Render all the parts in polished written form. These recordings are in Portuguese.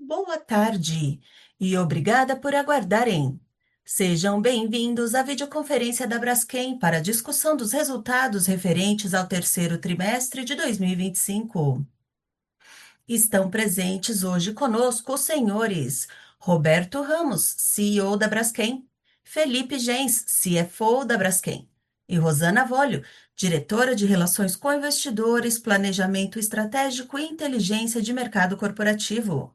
Boa tarde e obrigada por aguardarem. Sejam bem-vindos à videoconferência da Braskem para a discussão dos resultados referentes ao terceiro trimestre de 2025. Estão presentes hoje conosco os senhores Roberto Ramos, CEO da Braskem, Felipe Gens, CFO da Braskem, e Rosana Volio, diretora de Relações com Investidores, Planejamento Estratégico e Inteligência de Mercado Corporativo.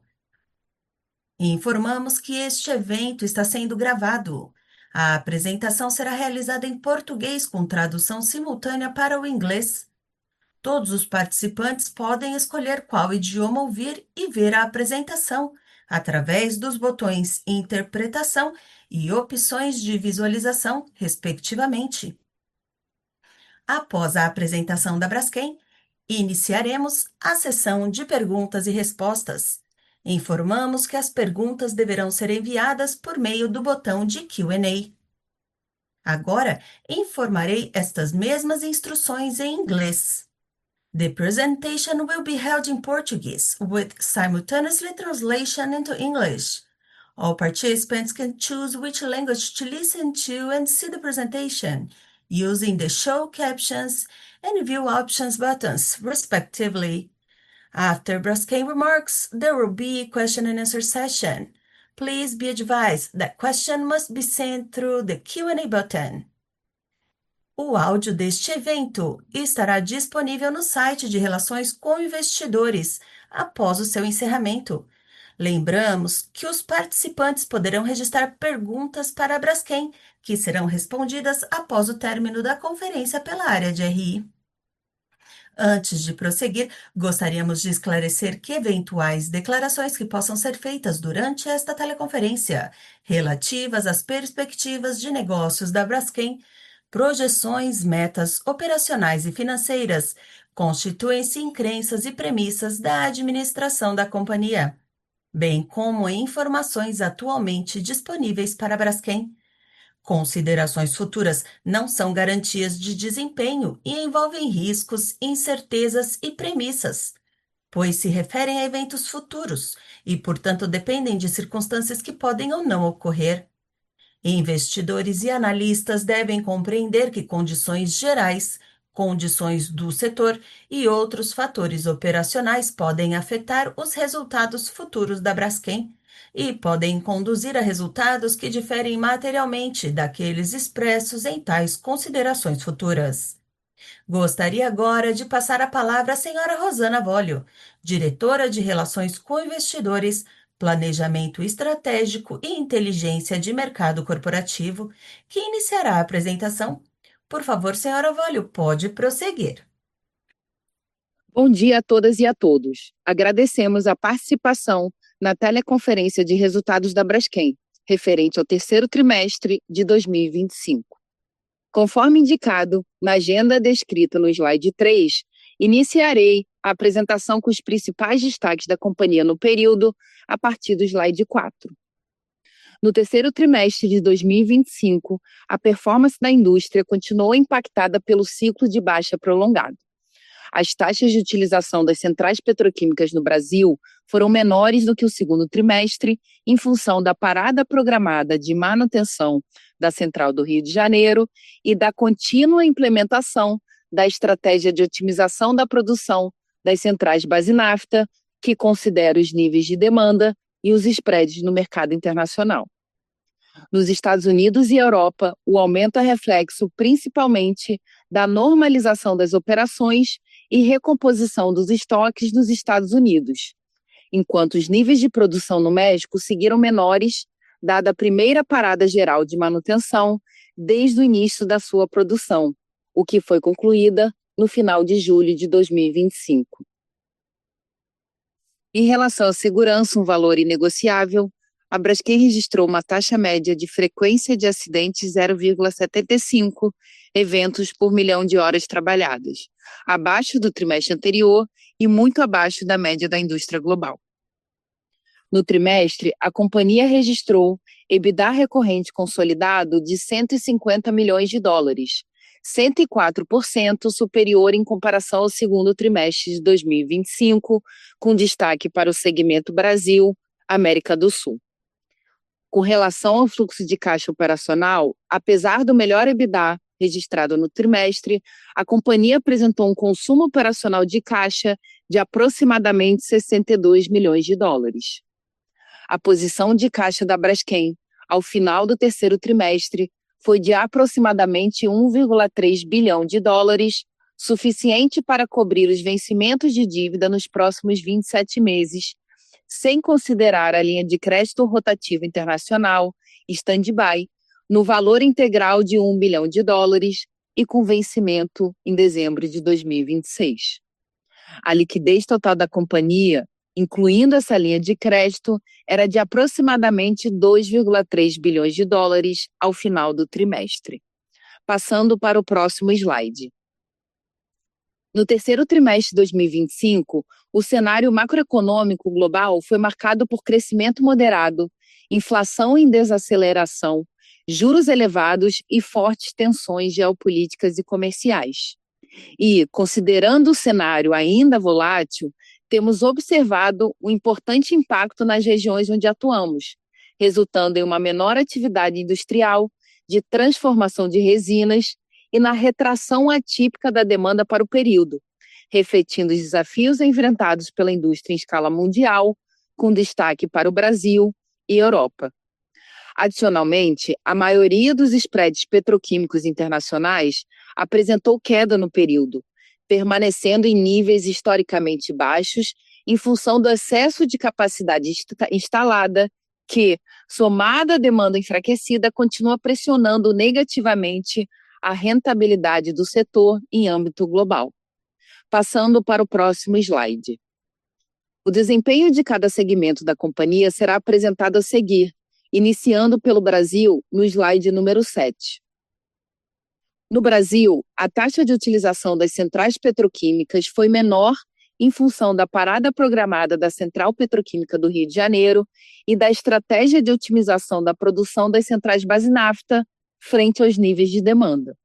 Informamos que este evento está sendo gravado. A apresentação será realizada em português com tradução simultânea para o inglês. Todos os participantes podem escolher qual idioma ouvir e ver a apresentação, através dos botões Interpretação e Opções de Visualização, respectivamente. Após a apresentação da Braskem, iniciaremos a sessão de perguntas e respostas. Informamos que as perguntas deverão ser enviadas por meio do botão de Q&A. Agora, informarei estas mesmas instruções em inglês. The presentation will be held in Portuguese with simultaneous translation into English. All participants can choose which language to listen to and see the presentation using the show captions and view options buttons, respectively. After Braskem remarks, there will be a question and answer session. Please be advised that question must be sent through the Q&A button. O áudio deste evento estará disponível no site de Relações com Investidores após o seu encerramento. Lembramos que os participantes poderão registrar perguntas para a Braskem, que serão respondidas após o término da conferência pela área de RI. Antes de prosseguir, gostaríamos de esclarecer que eventuais declarações que possam ser feitas durante esta teleconferência, relativas às perspectivas de negócios da Braskem, projeções, metas operacionais e financeiras, constituem-se em crenças e premissas da administração da companhia, bem como em informações atualmente disponíveis para a Braskem. Considerações futuras não são garantias de desempenho e envolvem riscos, incertezas e premissas, pois se referem a eventos futuros e, portanto, dependem de circunstâncias que podem ou não ocorrer. Investidores e analistas devem compreender que condições gerais, condições do setor e outros fatores operacionais podem afetar os resultados futuros da Braskem e podem conduzir a resultados que diferem materialmente daqueles expressos em tais considerações futuras. Gostaria agora de passar a palavra à senhora Rosana Volio, diretora de Relações com Investidores, Planejamento Estratégico e Inteligência de Mercado Corporativo, que iniciará a apresentação. Por favor, senhora Volio, pode prosseguir. Bom dia a todas e a todos. Agradecemos a participação na teleconferência de resultados da Braskem, referente ao terceiro trimestre de 2025. Conforme indicado na agenda descrita no slide 3, iniciarei a apresentação com os principais destaques da companhia no período a partir do slide 4. No terceiro trimestre de 2025, a performance da indústria continuou impactada pelo ciclo de baixa prolongado. As taxas de utilização das centrais petroquímicas no Brasil foram menores do que o segundo trimestre, em função da parada programada de manutenção da Central do Rio de Janeiro e da contínua implementação da estratégia de otimização da produção das centrais base nafta, que considera os níveis de demanda e os spreads no mercado internacional. Nos Estados Unidos e Europa, o aumento é reflexo principalmente da normalização das operações e recomposição dos estoques nos Estados Unidos, enquanto os níveis de produção no México seguiram menores, dada a primeira parada geral de manutenção desde o início da sua produção, o que foi concluída no final de julho de 2025. Em relação à segurança, um valor inegociável, a Braskem registrou uma taxa média de frequência de acidentes 0,75 eventos por milhão de horas trabalhadas, abaixo do trimestre anterior e muito abaixo da média da indústria global. No trimestre, a companhia registrou EBITDA recorrente consolidado de 150 milhões de dólares, 104% superior em comparação ao segundo trimestre de 2025, com destaque para o segmento Brasil, América do Sul. Com relação ao fluxo de caixa operacional, apesar do melhor EBITDA registrado no trimestre, a companhia apresentou um consumo operacional de caixa de aproximadamente 62 milhões de dólares. A posição de caixa da Braskem, ao final do terceiro trimestre, foi de aproximadamente 1,3 bilhão de dólares, suficiente para cobrir os vencimentos de dívida nos próximos 27 meses, sem considerar a linha de crédito rotativo internacional, stand-by, no valor integral de 1 bilhão de dólares e com vencimento em dezembro de 2026. A liquidez total da companhia, incluindo essa linha de crédito, era de aproximadamente 2,3 bilhões de dólares ao final do trimestre. Passando para o próximo slide. No terceiro trimestre de 2025, o cenário macroeconômico global foi marcado por crescimento moderado, inflação em desaceleração, juros elevados e fortes tensões geopolíticas e comerciais. E, considerando o cenário ainda volátil, temos observado um importante impacto nas regiões onde atuamos, resultando em uma menor atividade industrial, de transformação de resinas e na retração atípica da demanda para o período, refletindo os desafios enfrentados pela indústria em escala mundial, com destaque para o Brasil e Europa. Adicionalmente, a maioria dos spreads petroquímicos internacionais apresentou queda no período, permanecendo em níveis historicamente baixos em função do excesso de capacidade instalada que, somada à demanda enfraquecida, continua pressionando negativamente a rentabilidade do setor em âmbito global. Passando para o próximo slide. O desempenho de cada segmento da companhia será apresentado a seguir, iniciando pelo Brasil no slide número 7. No Brasil, a taxa de utilização das centrais petroquímicas foi menor em função da parada programada da Central Petroquímica do Rio de Janeiro e da estratégia de otimização da produção das centrais base nafta frente aos níveis de demanda.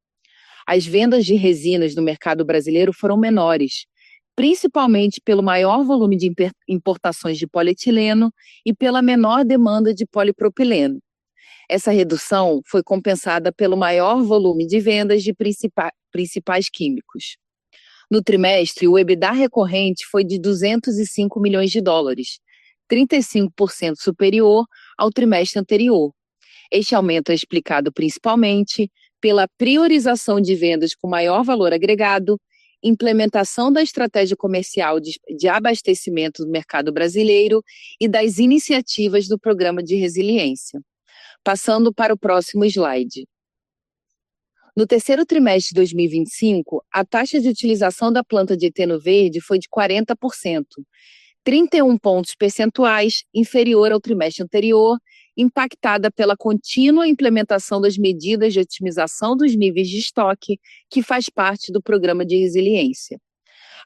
As vendas de resinas no mercado brasileiro foram menores, principalmente pelo maior volume de importações de polietileno e pela menor demanda de polipropileno. Essa redução foi compensada pelo maior volume de vendas de principais químicos. No trimestre, o EBITDA recorrente foi de 205 milhões de dólares, 35% superior ao trimestre anterior. Este aumento é explicado principalmente pela priorização de vendas com maior valor agregado, implementação da estratégia comercial de abastecimento do mercado brasileiro e das iniciativas do Programa de Resiliência. Passando para o próximo slide. No terceiro trimestre de 2025, a taxa de utilização da planta de eteno verde foi de 40%, 31 pontos percentuais inferior ao trimestre anterior, impactada pela contínua implementação das medidas de otimização dos níveis de estoque, que faz parte do Programa de Resiliência.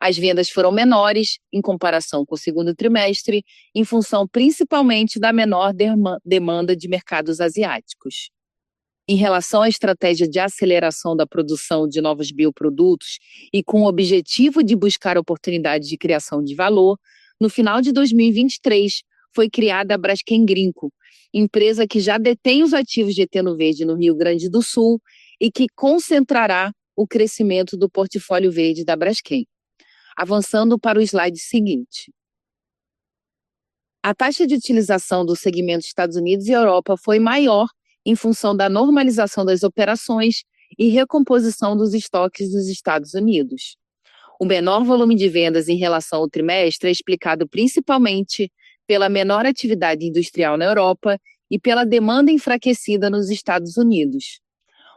As vendas foram menores, em comparação com o segundo trimestre, em função principalmente da menor demanda de mercados asiáticos. Em relação à estratégia de aceleração da produção de novos bioprodutos e com o objetivo de buscar oportunidades de criação de valor, no final de 2023 foi criada a Braskem Grinco, empresa que já detém os ativos de eteno verde no Rio Grande do Sul e que concentrará o crescimento do portfólio verde da Braskem. Avançando para o slide seguinte. A taxa de utilização do segmento Estados Unidos e Europa foi maior em função da normalização das operações e recomposição dos estoques dos Estados Unidos. O menor volume de vendas em relação ao trimestre é explicado principalmente pela menor atividade industrial na Europa e pela demanda enfraquecida nos Estados Unidos.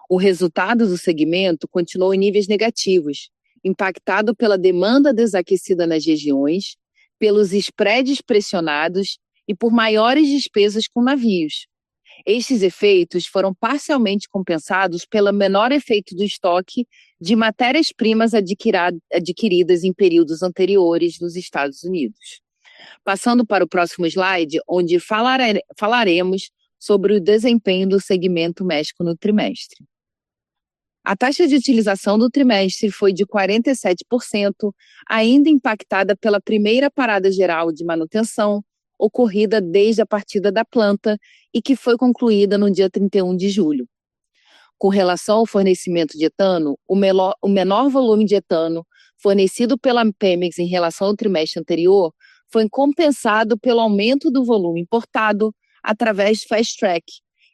O resultado do segmento continuou em níveis negativos, impactado pela demanda desaquecida nas regiões, pelos spreads pressionados e por maiores despesas com navios. Estes efeitos foram parcialmente compensados pelo menor efeito do estoque de matérias-primas adquiridas em períodos anteriores nos Estados Unidos. Passando para o próximo slide, onde falaremos sobre o desempenho do segmento México no trimestre. A taxa de utilização do trimestre foi de 47%, ainda impactada pela primeira parada geral de manutenção, ocorrida desde a partida da planta e que foi concluída no dia 31 de julho. Com relação ao fornecimento de etano, o menor volume de etano fornecido pela Pemex em relação ao trimestre anterior foi compensado pelo aumento do volume importado através do Fast Track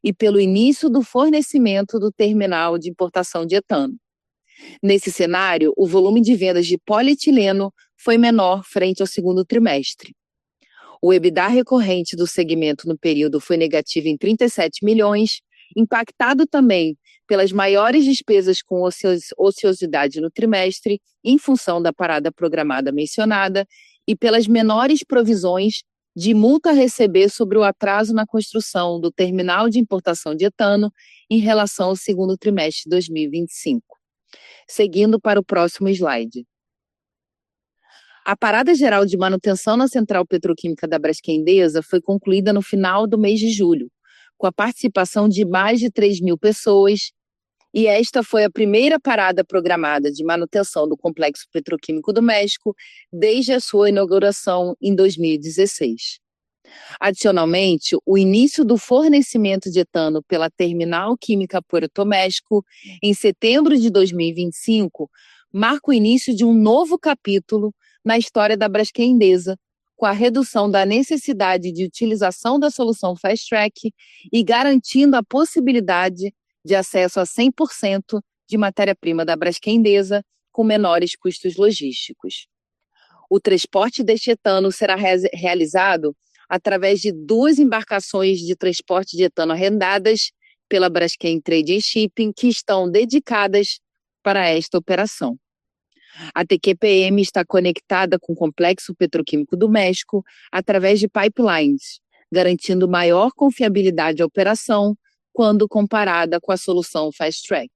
e pelo início do fornecimento do terminal de importação de etano. Nesse cenário, o volume de vendas de polietileno foi menor frente ao segundo trimestre. O EBITDA recorrente do segmento no período foi negativo em 37 milhões, impactado também pelas maiores despesas com ociosidade no trimestre, em função da parada programada mencionada, e pelas menores provisões de multa a receber sobre o atraso na construção do terminal de importação de etano em relação ao segundo trimestre de 2025. Seguindo para o próximo slide. A parada geral de manutenção na Central Petroquímica da Braskem Idesa foi concluída no final do mês de julho, com a participação de mais de 3.000 pessoas, e esta foi a primeira parada programada de manutenção do Complexo Petroquímico do México desde a sua inauguração em 2016. Adicionalmente, o início do fornecimento de etano pela Terminal Química Puerto México, em setembro de 2025, marca o início de um novo capítulo na história da Braskem Idesa, com a redução da necessidade de utilização da solução Fast Track e garantindo a possibilidade de acesso a 100% de matéria-prima da Braskem Idesa com menores custos logísticos. O transporte deste etano será realizado através de 2 embarcações de transporte de etano arrendadas pela Braskem Trade and Shipping, que estão dedicadas para esta operação. A TQPM está conectada com o Complexo Petroquímico do México através de pipelines, garantindo maior confiabilidade à operação quando comparada com a solução Fast Track.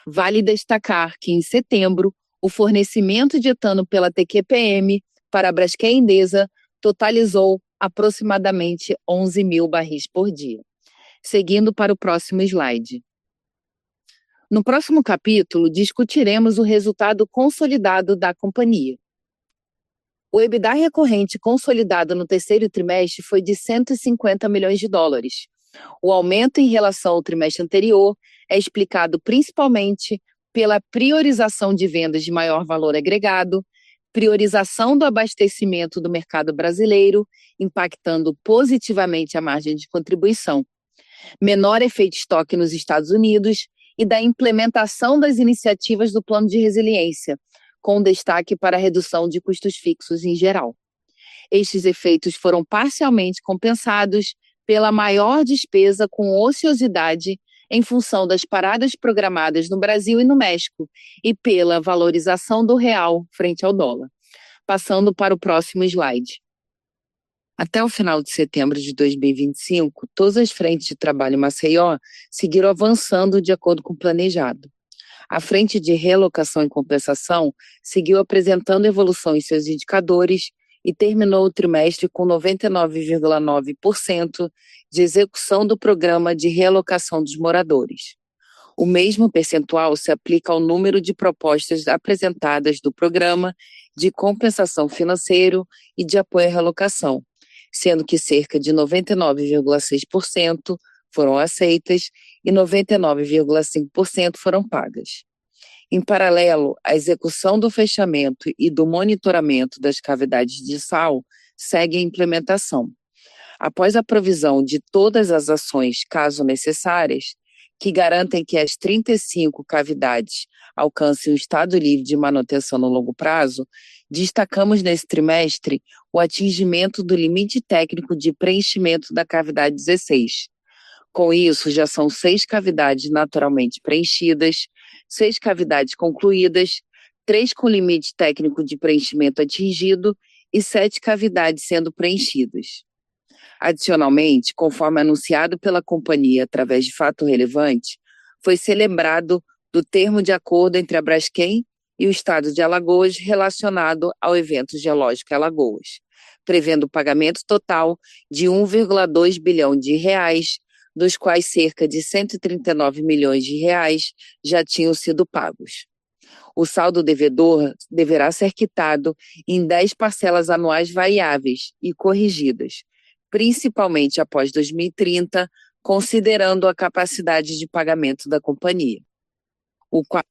Vale destacar que, em setembro, o fornecimento de etano pela TQPM para a Braskem Idesa totalizou aproximadamente 11.000 barris por dia. Seguindo para o próximo slide. No próximo capítulo, discutiremos o resultado consolidado da companhia. O EBITDA recorrente consolidado no terceiro trimestre foi de 150 milhões de dólares. O aumento em relação ao trimestre anterior é explicado principalmente pela priorização de vendas de maior valor agregado, priorização do abastecimento do mercado brasileiro, impactando positivamente a margem de contribuição, menor efeito estoque nos Estados Unidos e da implementação das iniciativas do Plano de Resiliência, com destaque para a redução de custos fixos em geral. Estes efeitos foram parcialmente compensados pela maior despesa com ociosidade em função das paradas programadas no Brasil e no México e pela valorização do real frente ao dólar. Passando para o próximo slide. Até o final de setembro de 2025, todas as frentes de trabalho em Maceió seguiram avançando de acordo com o planejado. A frente de relocação e compensação seguiu apresentando evolução em seus indicadores e terminou o trimestre com 99,9% de execução do programa de realocação dos moradores. O mesmo percentual se aplica ao número de propostas apresentadas do programa de compensação financeiro e de apoio à realocação, sendo que cerca de 99,6% foram aceitas e 99,5% foram pagas. Em paralelo, a execução do fechamento e do monitoramento das cavidades de sal segue em implementação. Após a provisão de todas as ações, caso necessárias, que garantem que as 35 cavidades alcancem o estado livre de manutenção no longo prazo, destacamos nesse trimestre o atingimento do limite técnico de preenchimento da cavidade 16. Com isso, já são 6 cavidades naturalmente preenchidas, 6 cavidades concluídas, 3 com limite técnico de preenchimento atingido e 7 cavidades sendo preenchidas. Adicionalmente, conforme anunciado pela companhia através de fato relevante, foi celebrado do termo de acordo entre a Braskem e o Estado de Alagoas relacionado ao evento geológico Alagoas, prevendo o pagamento total de 1,2 bilhão de reais, dos quais cerca de 139 milhões de reais já tinham sido pagos. O saldo devedor deverá ser quitado em 10 parcelas anuais variáveis e corrigidas, principalmente após 2030, considerando a capacidade de pagamento da companhia.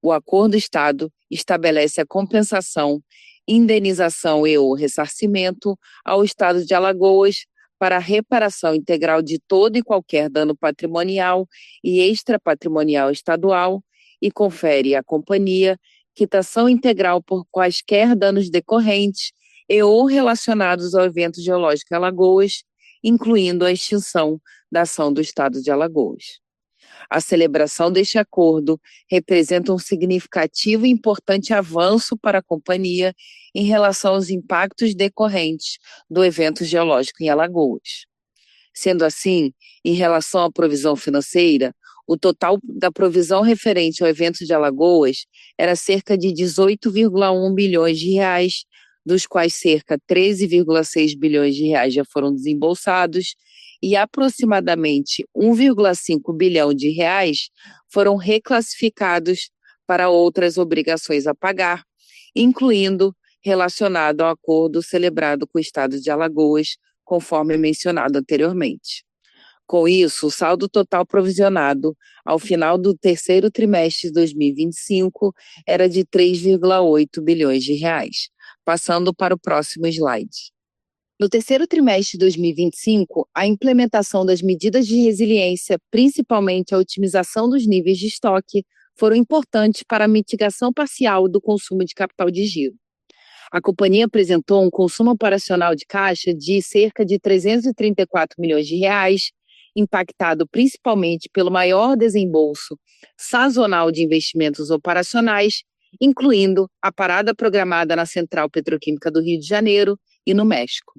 O Acordo Estado estabelece a compensação, indenização e/ou ressarcimento ao Estado de Alagoas para a reparação integral de todo e qualquer dano patrimonial e extrapatrimonial estadual e confere à companhia quitação integral por quaisquer danos decorrentes e/ou relacionados ao evento geológico Alagoas, incluindo a extinção da ação do Estado de Alagoas. A celebração deste acordo representa um significativo e importante avanço para a companhia em relação aos impactos decorrentes do evento geológico em Alagoas. Sendo assim, em relação à provisão financeira, o total da provisão referente ao evento de Alagoas era cerca de 18,1 bilhões de reais, dos quais cerca 13,6 bilhões de reais já foram desembolsados e aproximadamente 1,5 bilhão de reais foram reclassificados para outras obrigações a pagar, incluindo relacionado ao acordo celebrado com o Estado de Alagoas, conforme mencionado anteriormente. Com isso, o saldo total provisionado ao final do terceiro trimestre de 2025 era de 3,8 bilhões de reais. Passando para o próximo slide. No terceiro trimestre de 2025, a implementação das medidas de resiliência, principalmente a otimização dos níveis de estoque, foram importantes para a mitigação parcial do consumo de capital de giro. A companhia apresentou um consumo operacional de caixa de cerca de 334 milhões de reais, impactado principalmente pelo maior desembolso sazonal de investimentos operacionais, incluindo a parada programada na Central Petroquímica do Rio de Janeiro e no México.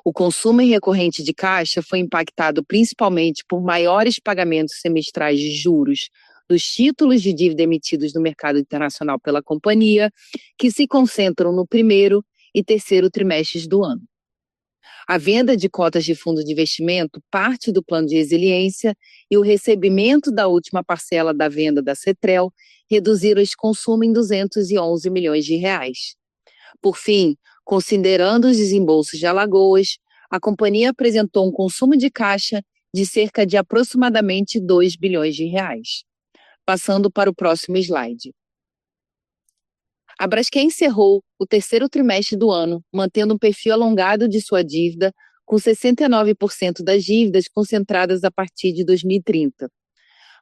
O consumo recorrente de caixa foi impactado principalmente por maiores pagamentos semestrais de juros dos títulos de dívida emitidos no mercado internacional pela companhia, que se concentram no primeiro e terceiro trimestres do ano. A venda de cotas de fundo de investimento, parte do plano de resiliência, e o recebimento da última parcela da venda da Cetrel reduziram esse consumo em 211 milhões de reais. Por fim, considerando os desembolsos de Alagoas, a companhia apresentou um consumo de caixa de cerca de aproximadamente 2 bilhões de reais. Passando para o próximo slide. A Braskem encerrou o terceiro trimestre do ano, mantendo um perfil alongado de sua dívida, com 69% das dívidas concentradas a partir de 2030.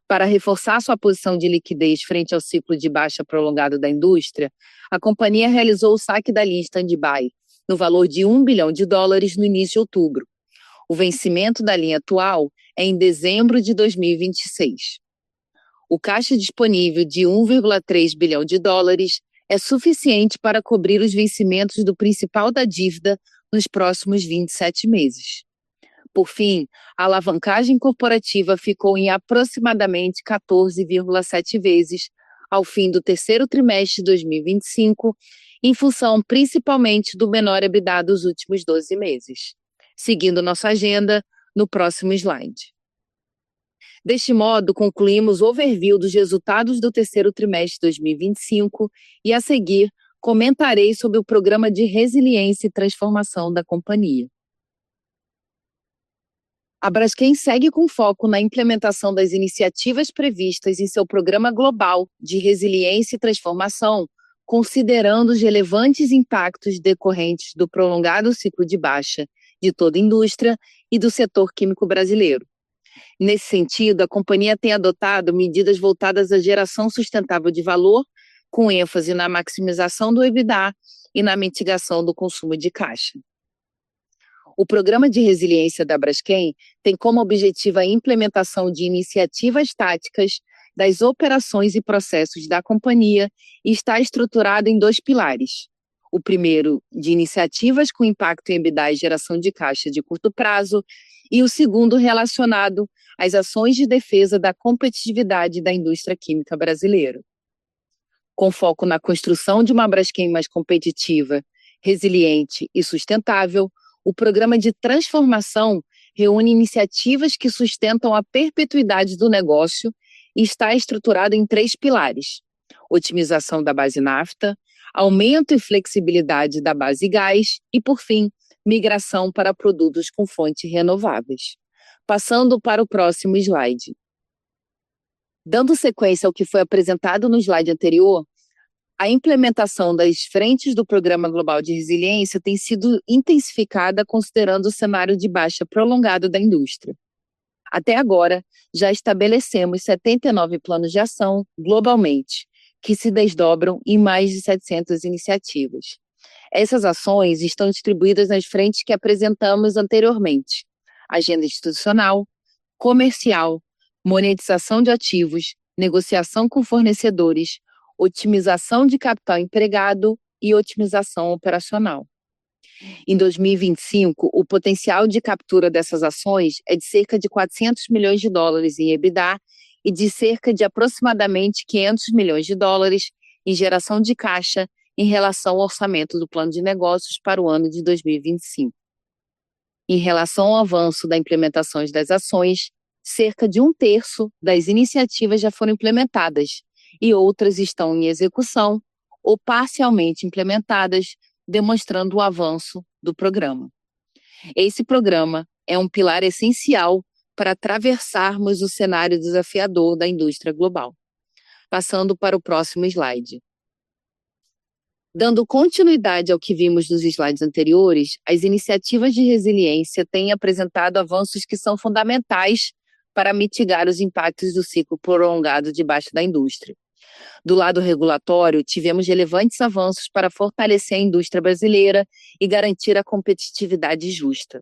Para reforçar sua posição de liquidez frente ao ciclo de baixa prolongado da indústria, a companhia realizou o saque da linha stand-by, no valor de US$ 1 bilhão no início de outubro. O vencimento da linha atual é em dezembro de 2026. O caixa disponível de US$ 1,3 bilhão é suficiente para cobrir os vencimentos do principal da dívida nos próximos 27 meses. Por fim, a alavancagem corporativa ficou em aproximadamente 14,7 vezes ao fim do terceiro trimestre de 2025, em função principalmente do menor EBITDA dos últimos 12 meses. Seguindo nossa agenda, no próximo slide. Deste modo, concluímos o overview dos resultados do terceiro trimestre de 2025 e, a seguir, comentarei sobre o programa de resiliência e transformação da companhia. A Braskem segue com foco na implementação das iniciativas previstas em seu Programa Global de Resiliência e Transformação, considerando os relevantes impactos decorrentes do prolongado ciclo de baixa de toda a indústria e do setor químico brasileiro. Nesse sentido, a companhia tem adotado medidas voltadas à geração sustentável de valor, com ênfase na maximização do EBITDA e na mitigação do consumo de caixa. O Programa de Resiliência da Braskem tem como objetivo a implementação de iniciativas táticas das operações e processos da companhia e está estruturado em 2 pilares. O primeiro, de iniciativas com impacto em EBITDA e geração de caixa de curto prazo, e o segundo, relacionado às ações de defesa da competitividade da indústria química brasileira. Com foco na construção de uma Braskem mais competitiva, resiliente e sustentável, o programa de transformação reúne iniciativas que sustentam a perpetuidade do negócio e está estruturado em 3 pilares. otimização da base nafta, aumento e flexibilidade da base gás e, por fim, migração para produtos com fontes renováveis. Passando para o próximo slide. Dando sequência ao que foi apresentado no slide anterior, a implementação das frentes do Programa Global de Resiliência tem sido intensificada considerando o cenário de baixa prolongado da indústria. Até agora, já estabelecemos 79 planos de ação globalmente, que se desdobram em mais de 700 iniciativas. Essas ações estão distribuídas nas frentes que apresentamos anteriormente: agenda institucional, comercial, monetização de ativos, negociação com fornecedores, otimização de capital empregado e otimização operacional. Em 2025, o potencial de captura dessas ações é de cerca de 400 milhões de dólares em EBITDA e de cerca de aproximadamente 500 milhões de dólares em geração de caixa em relação ao orçamento do plano de negócios para o ano de 2025. Em relação ao avanço da implementação das ações, cerca de 1/3 das iniciativas já foram implementadas e outras estão em execução ou parcialmente implementadas, demonstrando o avanço do programa. Esse programa é um pilar essencial para atravessarmos o cenário desafiador da indústria global. Passando para o próximo slide. Dando continuidade ao que vimos nos slides anteriores, as iniciativas de resiliência têm apresentado avanços que são fundamentais para mitigar os impactos do ciclo prolongado de baixa da indústria. Do lado regulatório, tivemos relevantes avanços para fortalecer a indústria brasileira e garantir a competitividade justa.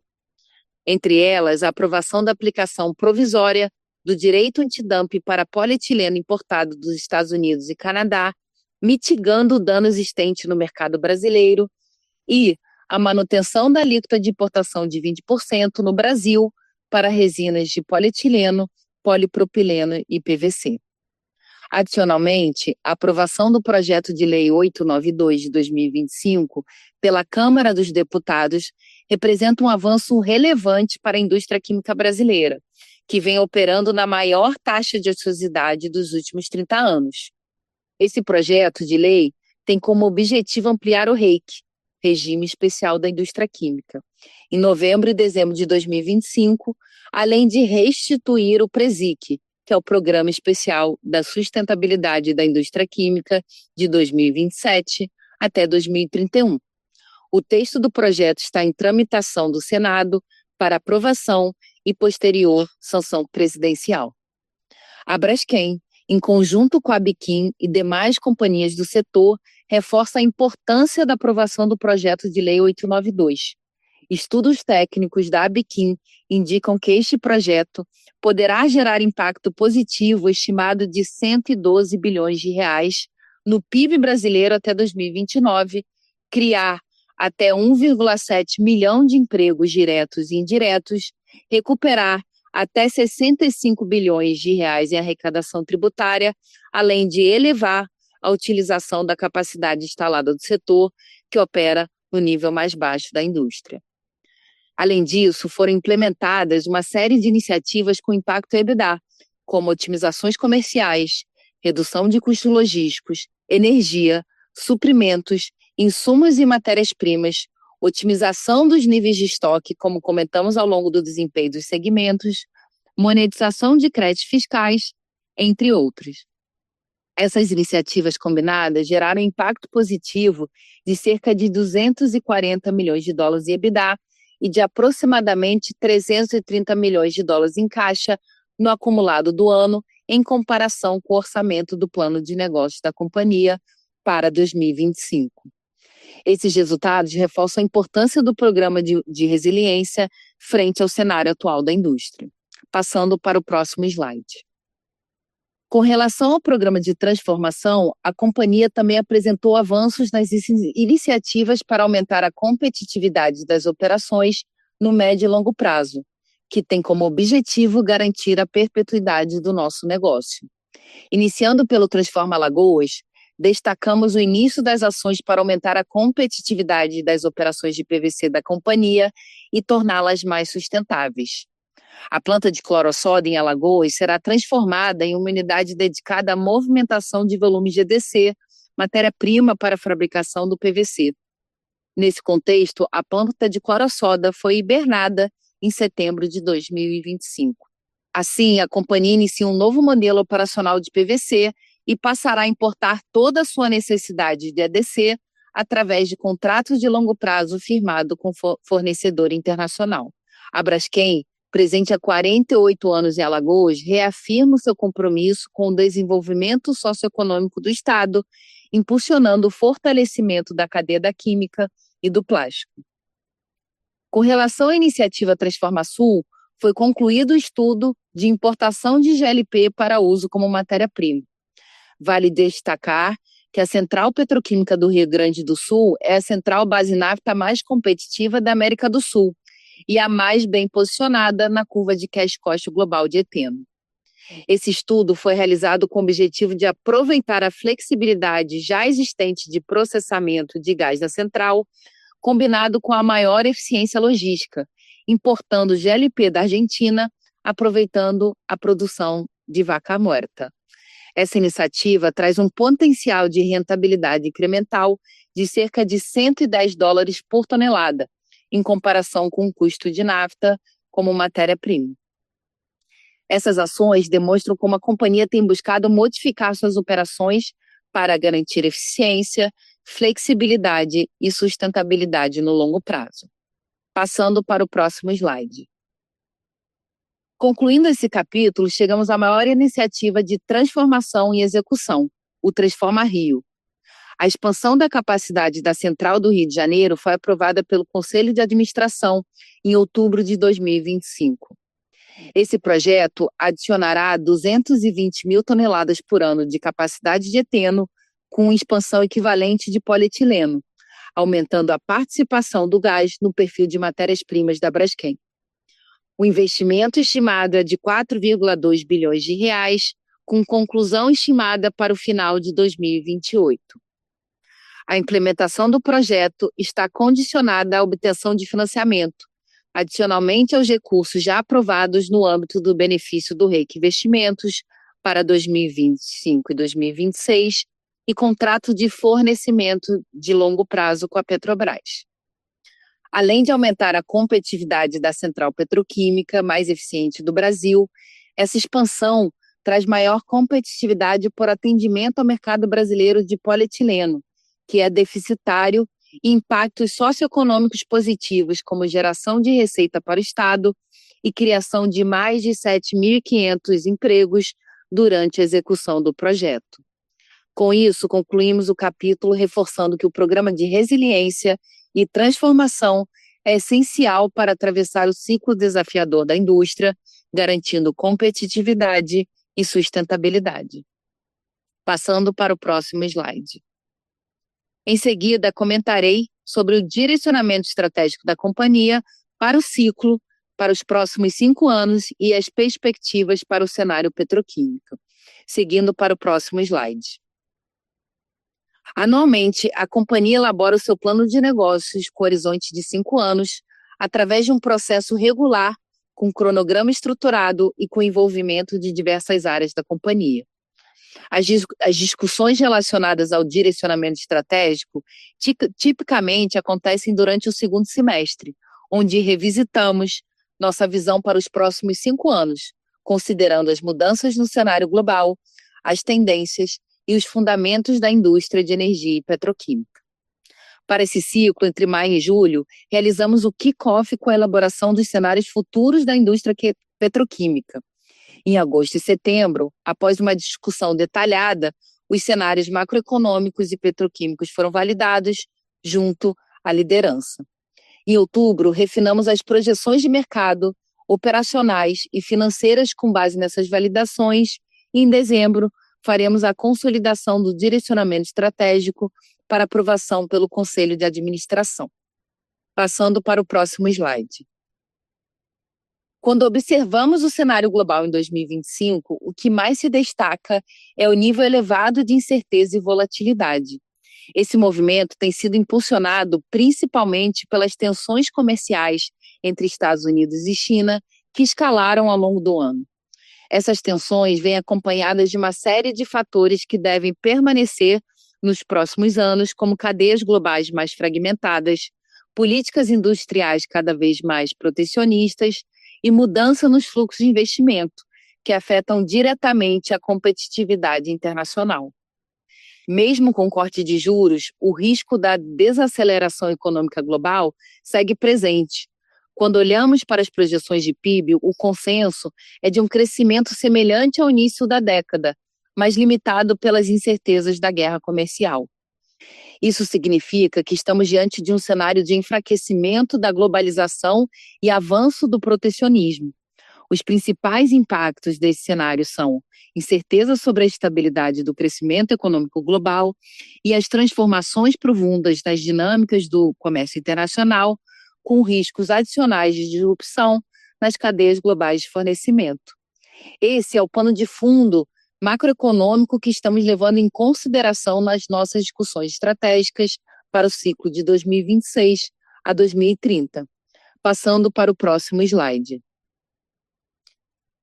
Entre elas, a aprovação da aplicação provisória do direito antidumping para polietileno importado dos Estados Unidos e Canadá, mitigando o dano existente no mercado brasileiro, e a manutenção da alíquota de importação de 20% no Brasil para resinas de polietileno, polipropileno e PVC. Adicionalmente, a aprovação do projeto de lei 892 de 2025 pela Câmara dos Deputados representa um avanço relevante para a indústria química brasileira, que vem operando na maior taxa de ociosidade dos últimos 30 anos. Esse projeto de lei tem como objetivo ampliar o REIQ, Regime Especial da Indústria Química, em novembro e dezembro de 2025, além de restituir o PRESIQ, que é o Programa Especial da Sustentabilidade da Indústria Química de 2027 até 2031. O texto do projeto está em tramitação do Senado para aprovação e posterior sanção presidencial. A Braskem, em conjunto com a Biquim e demais companhias do setor, reforça a importância da aprovação do projeto de lei 892. Estudos técnicos da Biquim indicam que este projeto poderá gerar impacto positivo estimado de 112 bilhões de reais no PIB brasileiro até 2029, criar até 1,7 milhão de empregos diretos e indiretos, recuperar até 65 bilhões de reais em arrecadação tributária, além de elevar a utilização da capacidade instalada do setor, que opera no nível mais baixo da indústria. Além disso, foram implementadas uma série de iniciativas com impacto EBITDA, como otimizações comerciais, redução de custos logísticos, energia, suprimentos, insumos e matérias-primas, otimização dos níveis de estoque, como comentamos ao longo do desempenho dos segmentos, monetização de créditos fiscais, entre outros. Essas iniciativas combinadas geraram impacto positivo de cerca de 240 milhões de dólares em EBITDA e de aproximadamente 330 milhões de dólares em caixa no acumulado do ano, em comparação com o orçamento do plano de negócios da companhia para 2025. Esses resultados reforçam a importância do programa de resiliência frente ao cenário atual da indústria. Passando para o próximo slide. Com relação ao programa de transformação, a companhia também apresentou avanços nas iniciativas para aumentar a competitividade das operações no médio e longo prazo, que tem como objetivo garantir a perpetuidade do nosso negócio. Iniciando pelo Transforma Alagoas, destacamos o início das ações para aumentar a competitividade das operações de PVC da companhia e torná-las mais sustentáveis. A planta de cloro-soda em Alagoas será transformada em uma unidade dedicada à movimentação de volumes de EDC, matéria-prima para a fabricação do PVC. Nesse contexto, a planta de cloro-soda foi hibernada em setembro de 2025. Assim, a companhia inicia um novo modelo operacional de PVC e passará a importar toda a sua necessidade de EDC através de contratos de longo prazo firmado com fornecedor internacional. A Braskem, presente há 48 anos em Alagoas, reafirma o seu compromisso com o desenvolvimento socioeconômico do Estado, impulsionando o fortalecimento da cadeia da química e do plástico. Com relação à iniciativa Transformasul, foi concluído o estudo de importação de GLP para uso como matéria-prima. Vale destacar que a Central Petroquímica do Rio Grande do Sul é a central base nafta mais competitiva da América do Sul e a mais bem posicionada na curva de cash cost global de eteno. Esse estudo foi realizado com o objetivo de aproveitar a flexibilidade já existente de processamento de gás da central, combinado com a maior eficiência logística, importando GLP da Argentina, aproveitando a produção de vaca muerta. Essa iniciativa traz um potencial de rentabilidade incremental de cerca de $110 por tonelada, em comparação com o custo de nafta como matéria-prima. Essas ações demonstram como a companhia tem buscado modificar suas operações para garantir eficiência, flexibilidade e sustentabilidade no longo prazo. Passando para o próximo slide. Concluindo esse capítulo, chegamos à maior iniciativa de transformação e execução, o Transforma Rio. A expansão da capacidade da Central do Rio de Janeiro foi aprovada pelo Conselho de Administração em outubro de 2025. Esse projeto adicionará 220 mil toneladas por ano de capacidade de eteno, com expansão equivalente de polietileno, aumentando a participação do gás no perfil de matérias-primas da Braskem. O investimento estimado é de 4,2 bilhões de reais, com conclusão estimada para o final de 2028. A implementação do projeto está condicionada à obtenção de financiamento, adicionalmente aos recursos já aprovados no âmbito do benefício do REIC Investimentos para 2025 e 2026 e contrato de fornecimento de longo prazo com a Petrobras. Além de aumentar a competitividade da central petroquímica mais eficiente do Brasil, essa expansão traz maior competitividade por atendimento ao mercado brasileiro de polietileno, que é deficitário, e impactos socioeconômicos positivos, como geração de receita para o Estado e criação de mais de 7.500 empregos durante a execução do projeto. Com isso, concluímos o capítulo reforçando que o programa de resiliência e transformação é essencial para atravessar o ciclo desafiador da indústria, garantindo competitividade e sustentabilidade. Passando para o próximo slide. Em seguida, comentarei sobre o direcionamento estratégico da companhia para o ciclo, para os próximos 5 anos e as perspectivas para o cenário petroquímico. Seguindo para o próximo slide. Anualmente, a companhia elabora o seu plano de negócios com horizonte de 5 anos, através de um processo regular, com cronograma estruturado e com envolvimento de diversas áreas da companhia. As discussões relacionadas ao direcionamento estratégico tipicamente acontecem durante o segundo semestre, onde revisitamos nossa visão para os próximos 5 anos, considerando as mudanças no cenário global, as tendências e os fundamentos da indústria de energia e petroquímica. Para esse ciclo, entre maio e julho, realizamos o kick-off com a elaboração dos cenários futuros da indústria petroquímica. Em agosto e setembro, após uma discussão detalhada, os cenários macroeconômicos e petroquímicos foram validados junto à liderança. Em outubro, refinamos as projeções de mercado, operacionais e financeiras com base nessas validações e, em dezembro, faremos a consolidação do direcionamento estratégico para aprovação pelo Conselho de Administração. Passando para o próximo slide. Quando observamos o cenário global em 2025, o que mais se destaca é o nível elevado de incerteza e volatilidade. Esse movimento tem sido impulsionado principalmente pelas tensões comerciais entre Estados Unidos e China, que escalaram ao longo do ano. Essas tensões vêm acompanhadas de uma série de fatores que devem permanecer nos próximos anos, como cadeias globais mais fragmentadas, políticas industriais cada vez mais protecionistas e mudança nos fluxos de investimento, que afetam diretamente a competitividade internacional. Mesmo com corte de juros, o risco da desaceleração econômica global segue presente. Quando olhamos para as projeções de PIB, o consenso é de um crescimento semelhante ao início da década, mas limitado pelas incertezas da guerra comercial. Isso significa que estamos diante de um cenário de enfraquecimento da globalização e avanço do protecionismo. Os principais impactos desse cenário são incerteza sobre a estabilidade do crescimento econômico global e as transformações profundas das dinâmicas do comércio internacional, com riscos adicionais de disrupção nas cadeias globais de fornecimento. Esse é o pano de fundo macroeconômico que estamos levando em consideração nas nossas discussões estratégicas para o ciclo de 2026 a 2030. Passando para o próximo slide.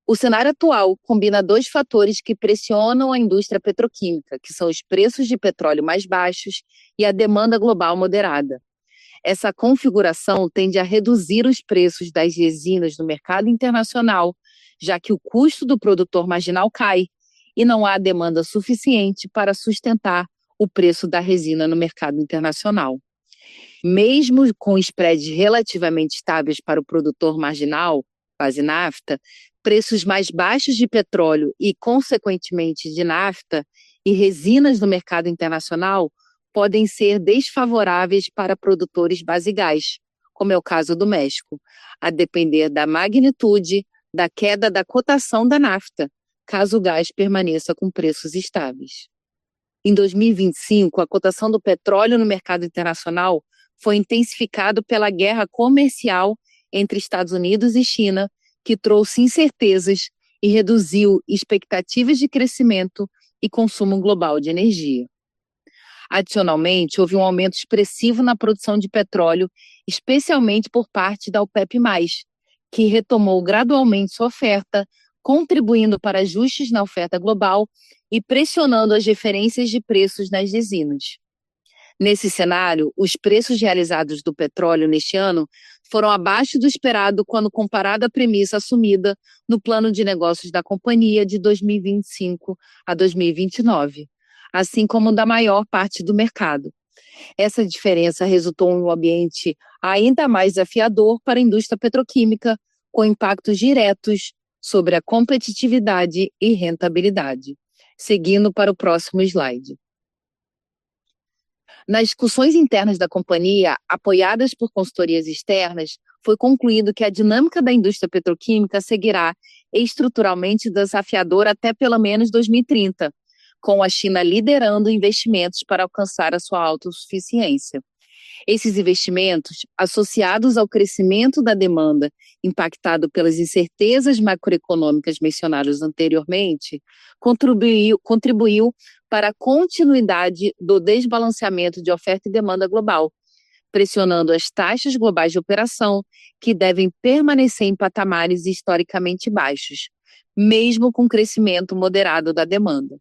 O cenário atual combina dois fatores que pressionam a indústria petroquímica, que são os preços de petróleo mais baixos e a demanda global moderada. Essa configuração tende a reduzir os preços das resinas no mercado internacional, já que o custo do produtor marginal cai e não há demanda suficiente para sustentar o preço da resina no mercado internacional. Mesmo com spreads relativamente estáveis para o produtor marginal, base nafta, preços mais baixos de petróleo e, consequentemente, de nafta e resinas no mercado internacional podem ser desfavoráveis para produtores base gás, como é o caso do México, a depender da magnitude da queda da cotação da nafta, caso o gás permaneça com preços estáveis. Em 2025, a cotação do petróleo no mercado internacional foi intensificada pela guerra comercial entre Estados Unidos e China, que trouxe incertezas e reduziu expectativas de crescimento e consumo global de energia. Adicionalmente, houve um aumento expressivo na produção de petróleo, especialmente por parte da OPEP+, que retomou gradualmente sua oferta, contribuindo para ajustes na oferta global e pressionando as referências de preços nas resinas. Nesse cenário, os preços realizados do petróleo neste ano foram abaixo do esperado quando comparado à premissa assumida no plano de negócios da companhia de 2025 a 2029, assim como da maior parte do mercado. Essa diferença resultou em um ambiente ainda mais desafiador para a indústria petroquímica, com impactos diretos sobre a competitividade e rentabilidade. Seguindo para o próximo slide. Nas discussões internas da companhia, apoiadas por consultorias externas, foi concluído que a dinâmica da indústria petroquímica seguirá estruturalmente desafiadora até pelo menos 2030, com a China liderando investimentos para alcançar a sua autossuficiência. Esses investimentos, associados ao crescimento da demanda impactado pelas incertezas macroeconômicas mencionadas anteriormente, contribuiu para a continuidade do desbalanceamento de oferta e demanda global, pressionando as taxas globais de operação, que devem permanecer em patamares historicamente baixos, mesmo com crescimento moderado da demanda.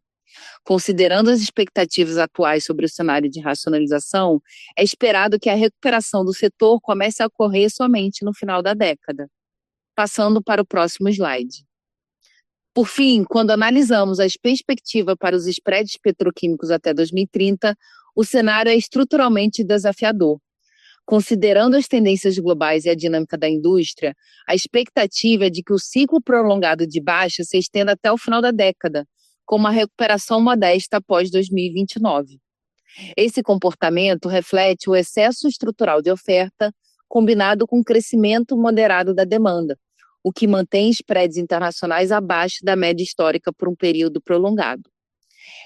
Considerando as expectativas atuais sobre o cenário de racionalização, é esperado que a recuperação do setor comece a ocorrer somente no final da década. Passando para o próximo slide. Por fim, quando analisamos as perspectivas para os spreads petroquímicos até 2030, o cenário é estruturalmente desafiador. Considerando as tendências globais e a dinâmica da indústria, a expectativa é de que o ciclo prolongado de baixa se estenda até o final da década, com uma recuperação modesta após 2029. Esse comportamento reflete o excesso estrutural de oferta, combinado com o crescimento moderado da demanda, o que mantém spreads internacionais abaixo da média histórica por um período prolongado.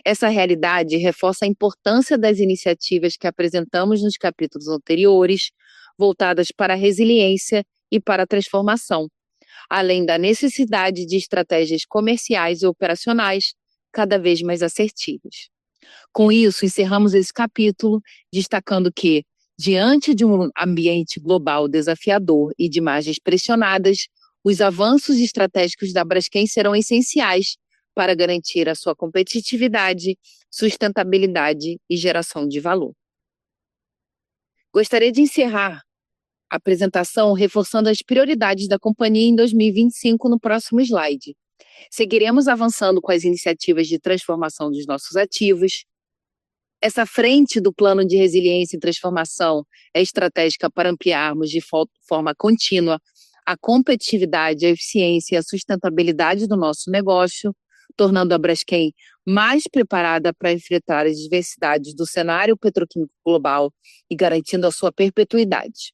Essa realidade reforça a importância das iniciativas que apresentamos nos capítulos anteriores, voltadas para a resiliência e para a transformação, além da necessidade de estratégias comerciais e operacionais cada vez mais assertivas. Com isso, encerramos esse capítulo, destacando que, diante de um ambiente global desafiador e de margens pressionadas, Os avanços estratégicos da Braskem serão essenciais para garantir a sua competitividade, sustentabilidade e geração de valor. Gostaria de encerrar a apresentação reforçando as prioridades da companhia em 2025 no próximo slide. Seguiremos avançando com as iniciativas de transformação dos nossos ativos. Essa frente do plano de resiliência e transformação é estratégica para ampliarmos de forma contínua a competitividade, a eficiência e a sustentabilidade do nosso negócio, tornando a Braskem mais preparada para enfrentar as diversidades do cenário petroquímico global e garantindo a sua perpetuidade.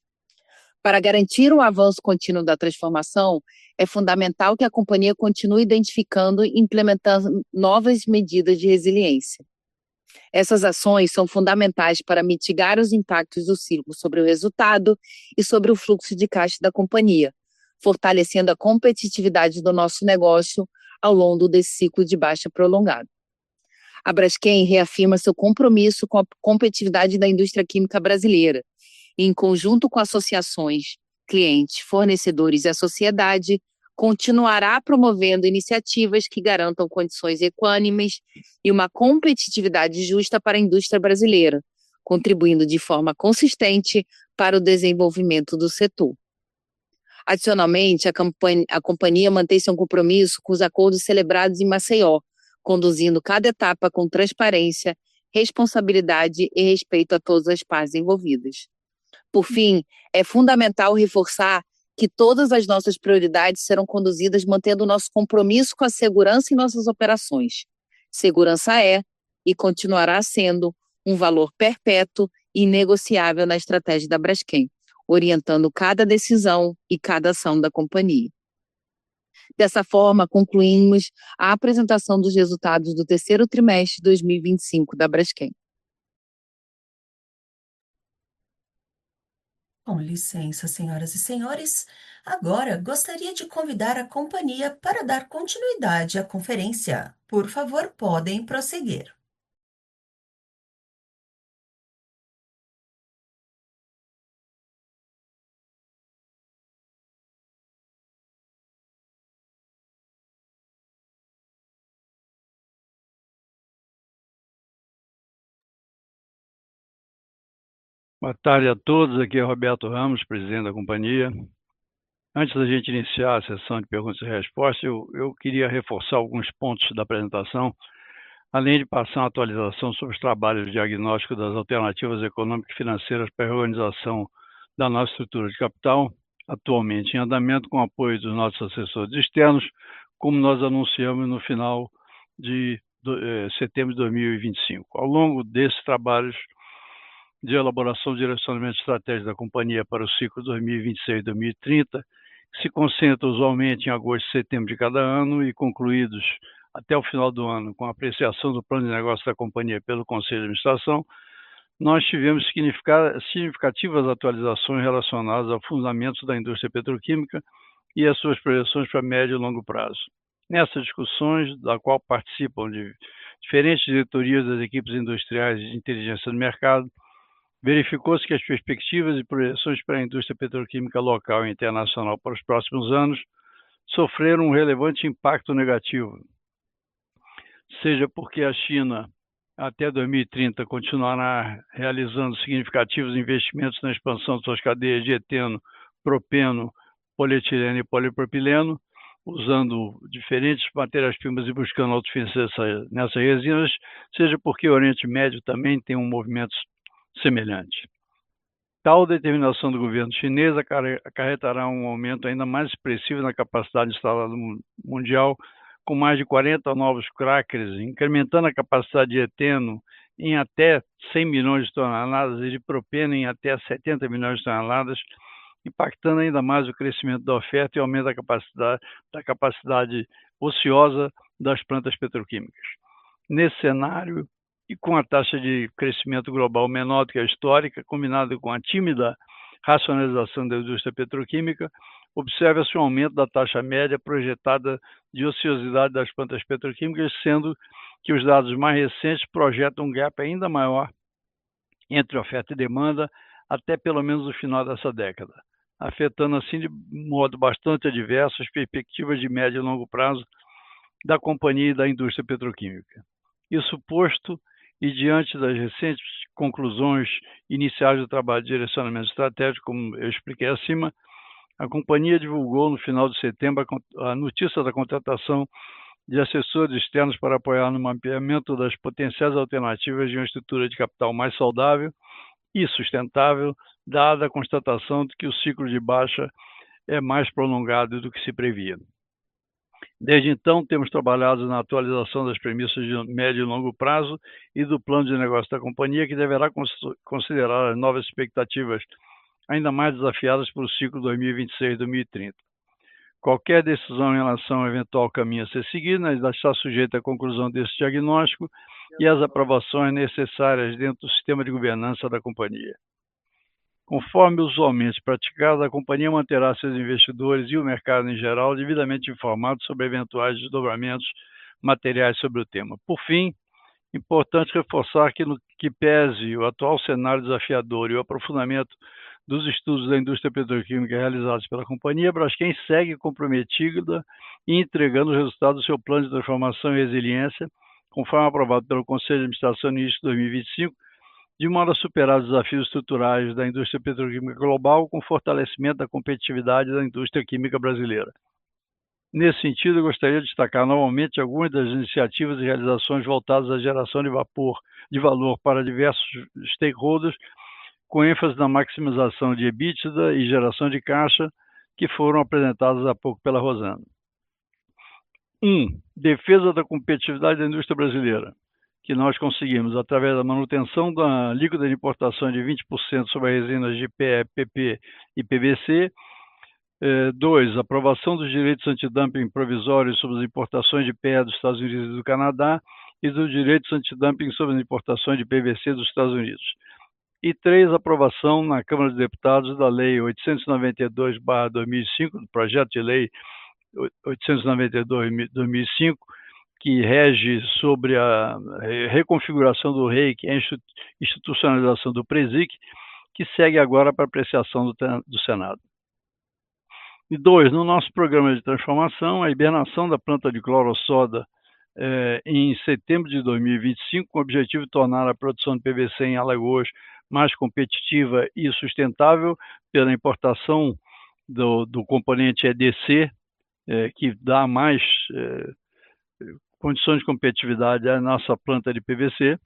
Para garantir o avanço contínuo da transformação, é fundamental que a companhia continue identificando e implementando novas medidas de resiliência. Essas ações são fundamentais para mitigar os impactos do ciclo sobre o resultado e sobre o fluxo de caixa da companhia, fortalecendo a competitividade do nosso negócio ao longo desse ciclo de baixa prolongado. A Braskem reafirma seu compromisso com a competitividade da indústria química brasileira e, em conjunto com associações, clientes, fornecedores e a sociedade, continuará promovendo iniciativas que garantam condições equânimes e uma competitividade justa para a indústria brasileira, contribuindo de forma consistente para o desenvolvimento do setor. Adicionalmente, a companhia mantém seu compromisso com os acordos celebrados em Maceió, conduzindo cada etapa com transparência, responsabilidade e respeito a todas as partes envolvidas. Por fim, é fundamental reforçar que todas as nossas prioridades serão conduzidas mantendo o nosso compromisso com a segurança em nossas operações. Segurança é e continuará sendo um valor perpétuo e inegociável na estratégia da Braskem, orientando cada decisão e cada ação da companhia. Dessa forma, concluímos a apresentação dos resultados do terceiro trimestre de 2025 da Braskem. Com licença, senhoras e senhores, agora gostaria de convidar a companhia para dar continuidade à conferência. Por favor, podem prosseguir. Boa tarde a todos, aqui é Roberto Ramos, presidente da companhia. Antes da gente iniciar a sessão de perguntas e respostas, eu queria reforçar alguns pontos da apresentação, além de passar uma atualização sobre os trabalhos de diagnóstico das alternativas econômicas e financeiras para a reorganização da nossa estrutura de capital, atualmente em andamento com o apoio dos nossos assessores externos, como nós anunciamos no final de setembro de 2025. Ao longo desses trabalhos de elaboração do direcionamento estratégico da companhia para o ciclo 2026-2030, que se concentra usualmente em agosto e setembro de cada ano e concluídos até o final do ano com a apreciação do plano de negócio da companhia pelo Conselho de Administração, nós tivemos significativas atualizações relacionadas a fundamentos da indústria petroquímica e as suas projeções para médio e longo prazo. Nessas discussões, da qual participam de diferentes diretorias das equipes industriais de inteligência do mercado, verificou-se que as perspectivas e projeções para a indústria petroquímica local e internacional para os próximos anos sofreram um relevante impacto negativo, seja porque a China, até 2030, continuará realizando significativos investimentos na expansão de suas cadeias de eteno, propeno, polietileno e polipropileno, usando diferentes matérias-primas e buscando autossuficiência nessas resinas, seja porque o Oriente Médio também tem um movimento semelhante. Tal determinação do governo chinês acarretará um aumento ainda mais expressivo na capacidade instalada mundial, com mais de 40 novos crackers, incrementando a capacidade de eteno em até 100 milhões de toneladas e de propeno em até 70 milhões de toneladas, impactando ainda mais o crescimento da oferta e aumento da capacidade ociosa das plantas petroquímicas. Nesse cenário, e com a taxa de crescimento global menor do que a histórica, combinado com a tímida racionalização da indústria petroquímica, observa-se um aumento da taxa média projetada de ociosidade das plantas petroquímicas, sendo que os dados mais recentes projetam um gap ainda maior entre oferta e demanda até pelo menos o final dessa década. afetando assim de modo bastante adverso as perspectivas de médio e longo prazo da companhia e da indústria petroquímica. Isso posto, e diante das recentes conclusões iniciais do trabalho de direcionamento estratégico, como eu expliquei acima, a companhia divulgou no final de setembro a notícia da contratação de assessores externos para apoiar no mapeamento das potenciais alternativas de uma estrutura de capital mais saudável e sustentável, dada a constatação de que o ciclo de baixa é mais prolongado do que se previa. Desde então, temos trabalhado na atualização das premissas de médio e longo prazo e do plano de negócio da companhia, que deverá considerar as novas expectativas ainda mais desafiadas para o ciclo 2026-2030. Qualquer decisão em relação ao eventual caminho a ser seguido ainda está sujeita à conclusão desse diagnóstico e às aprovações necessárias dentro do sistema de governança da companhia. Conforme usualmente praticado, a companhia manterá seus investidores e o mercado em geral devidamente informados sobre eventuais desdobramentos materiais sobre o tema. Por fim, importante reforçar que, no que pese o atual cenário desafiador e o aprofundamento dos estudos da indústria petroquímica realizados pela companhia, a Braskem segue comprometida e entregando os resultados do seu plano de transformação e resiliência, conforme aprovado pelo Conselho de Administração no início de 2025, de modo a superar os desafios estruturais da indústria petroquímica global com fortalecimento da competitividade da indústria química brasileira. Nesse sentido, eu gostaria de destacar novamente algumas das iniciativas e realizações voltadas à geração de valor para diversos stakeholders, com ênfase na maximização de EBITDA e geração de caixa, que foram apresentadas há pouco pela Rosana. 1. Defesa da competitividade da indústria brasileira, que nós conseguimos através da manutenção da alíquota de importação de 20% sobre as resinas de PE, PP e PVC. 2. Aprovação dos direitos antidumping provisórios sobre as importações de PE dos Estados Unidos e do Canadá e dos direitos antidumping sobre as importações de PVC dos Estados Unidos. E 3. Aprovação na Câmara dos Deputados da Lei 892/2005, do projeto de lei 892/2005, que rege sobre a reconfiguração do REIC e a institucionalização do PRESIC, que segue agora para apreciação do Senado. E 2. No nosso programa de transformação, a hibernação da planta de cloro-soda em setembro de 2025, com o objetivo de tornar a produção de PVC em Alagoas mais competitiva e sustentável pela importação do componente EDC, que dá mais condições de competitividade à nossa planta de PVC,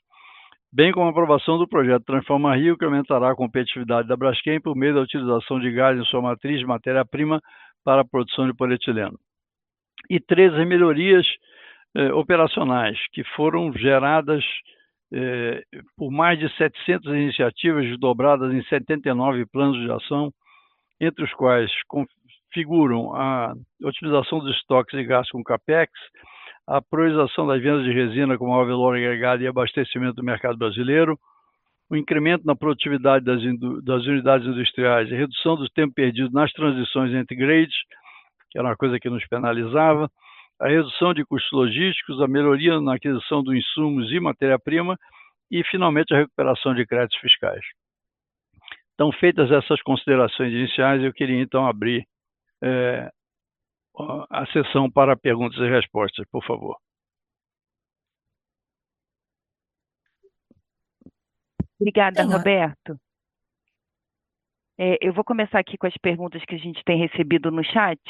bem como a aprovação do projeto Transforma Rio, que aumentará a competitividade da Braskem por meio da utilização de gás em sua matriz de matéria-prima para a produção de polietileno. E 3. As melhorias operacionais, que foram geradas por mais de 700 iniciativas desdobradas em 79 planos de ação, entre os quais configuram a otimização dos estoques de gás com CAPEX, a priorização das vendas de resina com maior valor agregado e abastecimento do mercado brasileiro, o incremento na produtividade das unidades industriais, a redução do tempo perdido nas transições entre grades, que era uma coisa que nos penalizava, a redução de custos logísticos, a melhoria na aquisição de insumos e matéria-prima e, finalmente, a recuperação de créditos fiscais. Então, feitas essas considerações iniciais, eu queria, então, abrir a sessão para perguntas e respostas, por favor. Obrigada, Senhor. Roberto. Eu vou começar aqui com as perguntas que a gente tem recebido no chat,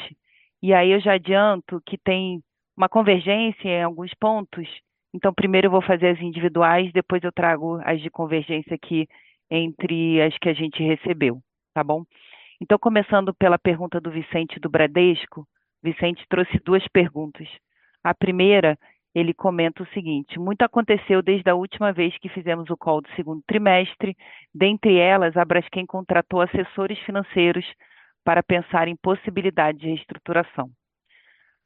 e aí eu já adianto que tem uma convergência em alguns pontos, então primeiro eu vou fazer as individuais, depois eu trago as de convergência aqui entre as que a gente recebeu, tá bom? Então, começando pela pergunta do Vicente do Bradesco, Vicente trouxe 2 perguntas. A primeira, ele comenta o seguinte: muito aconteceu desde a última vez que fizemos o call do segundo trimestre, dentre elas, a Braskem contratou assessores financeiros para pensar em possibilidade de reestruturação.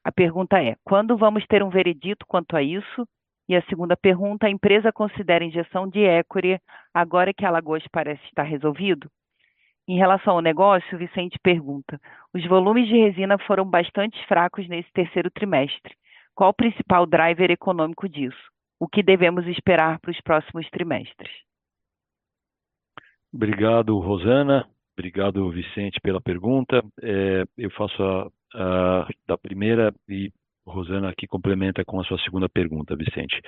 A pergunta é: quando vamos ter um veredito quanto a isso? E a segunda pergunta: a empresa considera injeção de equity agora que Alagoas parece estar resolvido? Em relação ao negócio, o Vicente pergunta: os volumes de resina foram bastante fracos nesse terceiro trimestre. Qual o principal driver econômico disso? O que devemos esperar para os próximos trimestres? Obrigado, Rosana. Obrigado, Vicente, pela pergunta. Eu faço da primeira e Rosana aqui complementa com a sua segunda pergunta, Vicente.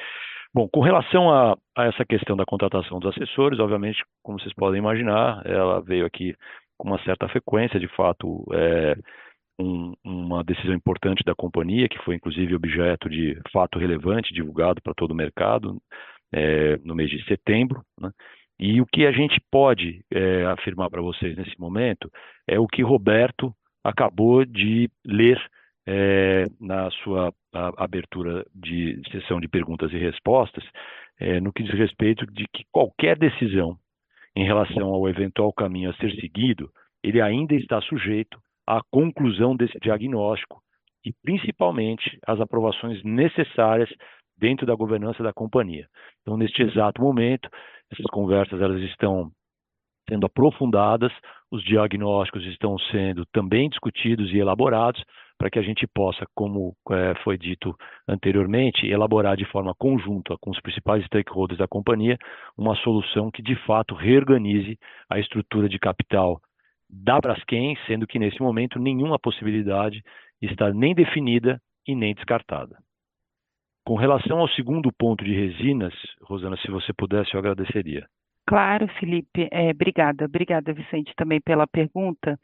Bom, com relação a essa questão da contratação dos assessores, obviamente, como vocês podem imaginar, ela veio aqui com uma certa frequência, de fato, uma decisão importante da companhia, que foi inclusive objeto de fato relevante, divulgado para todo o mercado no mês de setembro, né? E o que a gente pode afirmar para vocês nesse momento é o que Roberto acabou de ler na sua abertura de sessão de perguntas e respostas, no que diz respeito de que qualquer decisão em relação ao eventual caminho a ser seguido, ele ainda está sujeito à conclusão desse diagnóstico e, principalmente, às aprovações necessárias dentro da governança da companhia. Então, neste exato momento, essas conversas elas estão sendo aprofundadas, os diagnósticos estão sendo também discutidos e elaborados para que a gente possa, como foi dito anteriormente, elaborar de forma conjunta com os principais stakeholders da companhia uma solução que de fato reorganize a estrutura de capital da Braskem, sendo que nesse momento nenhuma possibilidade está nem definida e nem descartada. Com relação ao segundo ponto de resinas, Rosana, se você pudesse, eu agradeceria. Claro, Felipe. Obrigada, Vicente, também pela pergunta.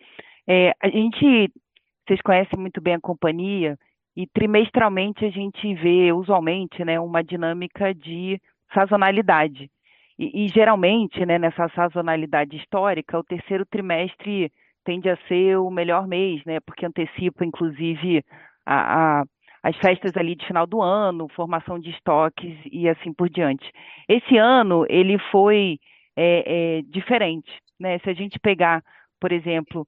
Vocês conhecem muito bem a companhia e trimestralmente a gente vê, usualmente, né, uma dinâmica de sazonalidade. E geralmente, né, nessa sazonalidade histórica, o terceiro trimestre tende a ser o melhor mês, né, porque antecipa, inclusive, as festas ali de final do ano, formação de estoques e assim por diante. Esse ano, ele foi diferente, né? Se a gente pegar, por exemplo,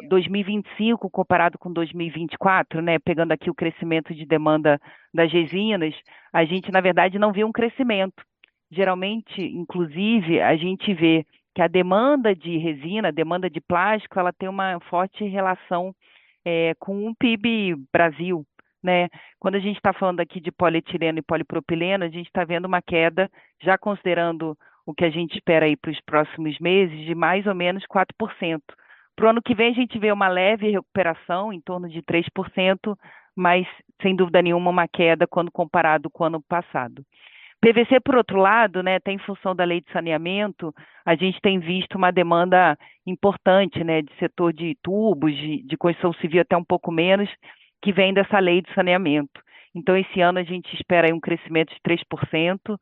2025 comparado com 2024, né, pegando aqui o crescimento de demanda das resinas, a gente, na verdade, não viu um crescimento. Geralmente, inclusive, a gente vê que a demanda de resina, a demanda de plástico, ela tem uma forte relação com o PIB Brasil, né? Quando a gente está falando aqui de polietileno e polipropileno, a gente está vendo uma queda, já considerando o que a gente espera aí para os próximos meses, de mais ou menos 4%. Para o ano que vem, a gente vê uma leve recuperação, em torno de 3%, mas, sem dúvida nenhuma, uma queda quando comparado com o ano passado. PVC, por outro lado, né, até em função da lei de saneamento, a gente tem visto uma demanda importante, né, de setor de tubos, de construção civil até um pouco menos, que vem dessa lei de saneamento. Então, esse ano a gente espera aí um crescimento de 3%,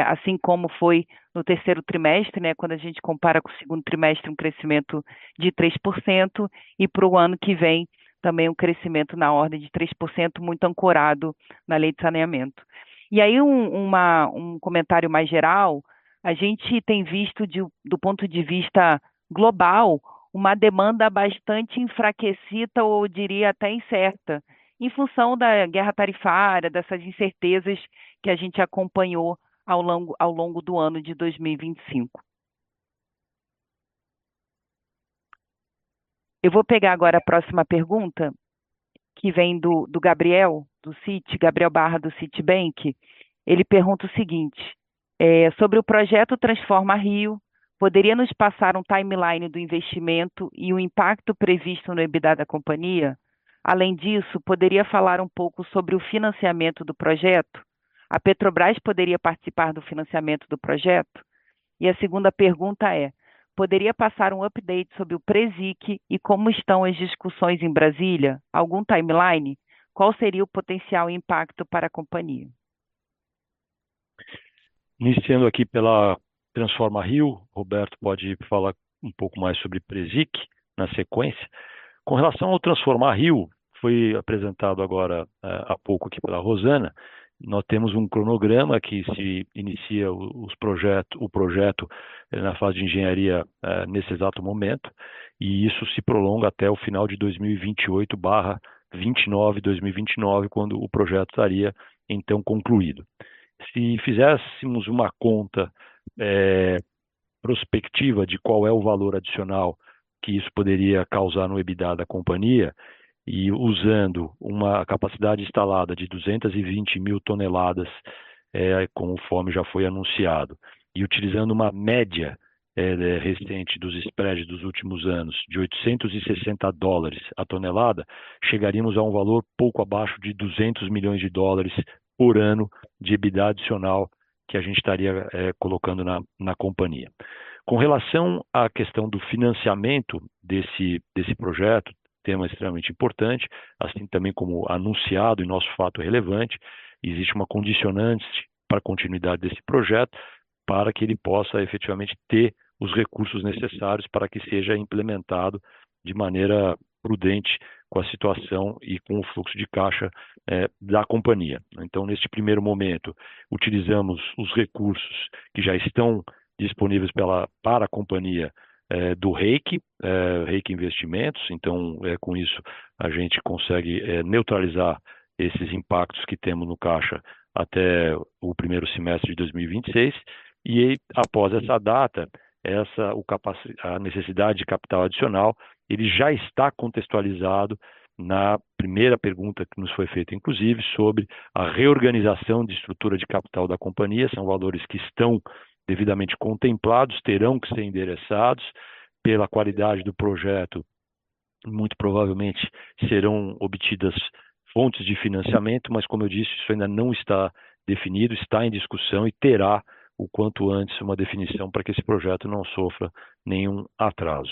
assim como foi no terceiro trimestre, né, quando a gente compara com o segundo trimestre, um crescimento de 3%, e para o ano que vem também um crescimento na ordem de 3%, muito ancorado na lei de saneamento. E aí um comentário mais geral, a gente tem visto do ponto de vista global uma demanda bastante enfraquecida, ou diria até incerta, em função da guerra tarifária, dessas incertezas que a gente acompanhou ao longo do ano de 2025. Eu vou pegar agora a próxima pergunta, que vem do Gabriel, Gabriel Barra, do Citibank. Ele pergunta o seguinte: sobre o projeto Transforma Rio, poderia nos passar um timeline do investimento e o impacto previsto no EBITDA da companhia? Além disso, poderia falar um pouco sobre o financiamento do projeto? A Petrobras poderia participar do financiamento do projeto? E a segunda pergunta é: poderia passar um update sobre o Presic e como estão as discussões em Brasília? Algum timeline? Qual seria o potencial impacto para a companhia? Iniciando aqui pela Transforma Rio, Roberto pode falar um pouco mais sobre Presic na sequência. Com relação ao Transforma Rio, foi apresentado agora há pouco aqui pela Rosana. Nós temos um cronograma que se inicia o projeto na fase de engenharia nesse exato momento, e isso se prolonga até o final de 2028/2029, quando o projeto estaria então concluído. Se fizéssemos uma conta prospectiva de qual é o valor adicional que isso poderia causar no EBITDA da companhia, e usando uma capacidade instalada de 220 mil toneladas, conforme já foi anunciado, e utilizando uma média recente dos spreads dos últimos anos de $860 a tonelada, chegaríamos a um valor pouco abaixo de $200 milhões por ano de EBITDA adicional que a gente estaria colocando na companhia. Com relação à questão do financiamento desse projeto, tema extremamente importante, assim também como anunciado em nosso fato relevante, existe uma condicionante para a continuidade desse projeto, para que ele possa efetivamente ter os recursos necessários para que seja implementado de maneira prudente com a situação e com o fluxo de caixa da companhia. Então, neste primeiro momento, utilizamos os recursos que já estão disponíveis para a companhia do REIQ Investimentos. Então, com isso, a gente consegue neutralizar esses impactos que temos no caixa até o primeiro semestre de 2026, e após essa data, a necessidade de capital adicional, ele já está contextualizado na primeira pergunta que nos foi feita, inclusive, sobre a reorganização de estrutura de capital da companhia. São valores que estão devidamente contemplados, terão que ser endereçados pela qualidade do projeto. Muito provavelmente serão obtidas fontes de financiamento, mas, como eu disse, isso ainda não está definido, está em discussão e terá o quanto antes uma definição para que esse projeto não sofra nenhum atraso.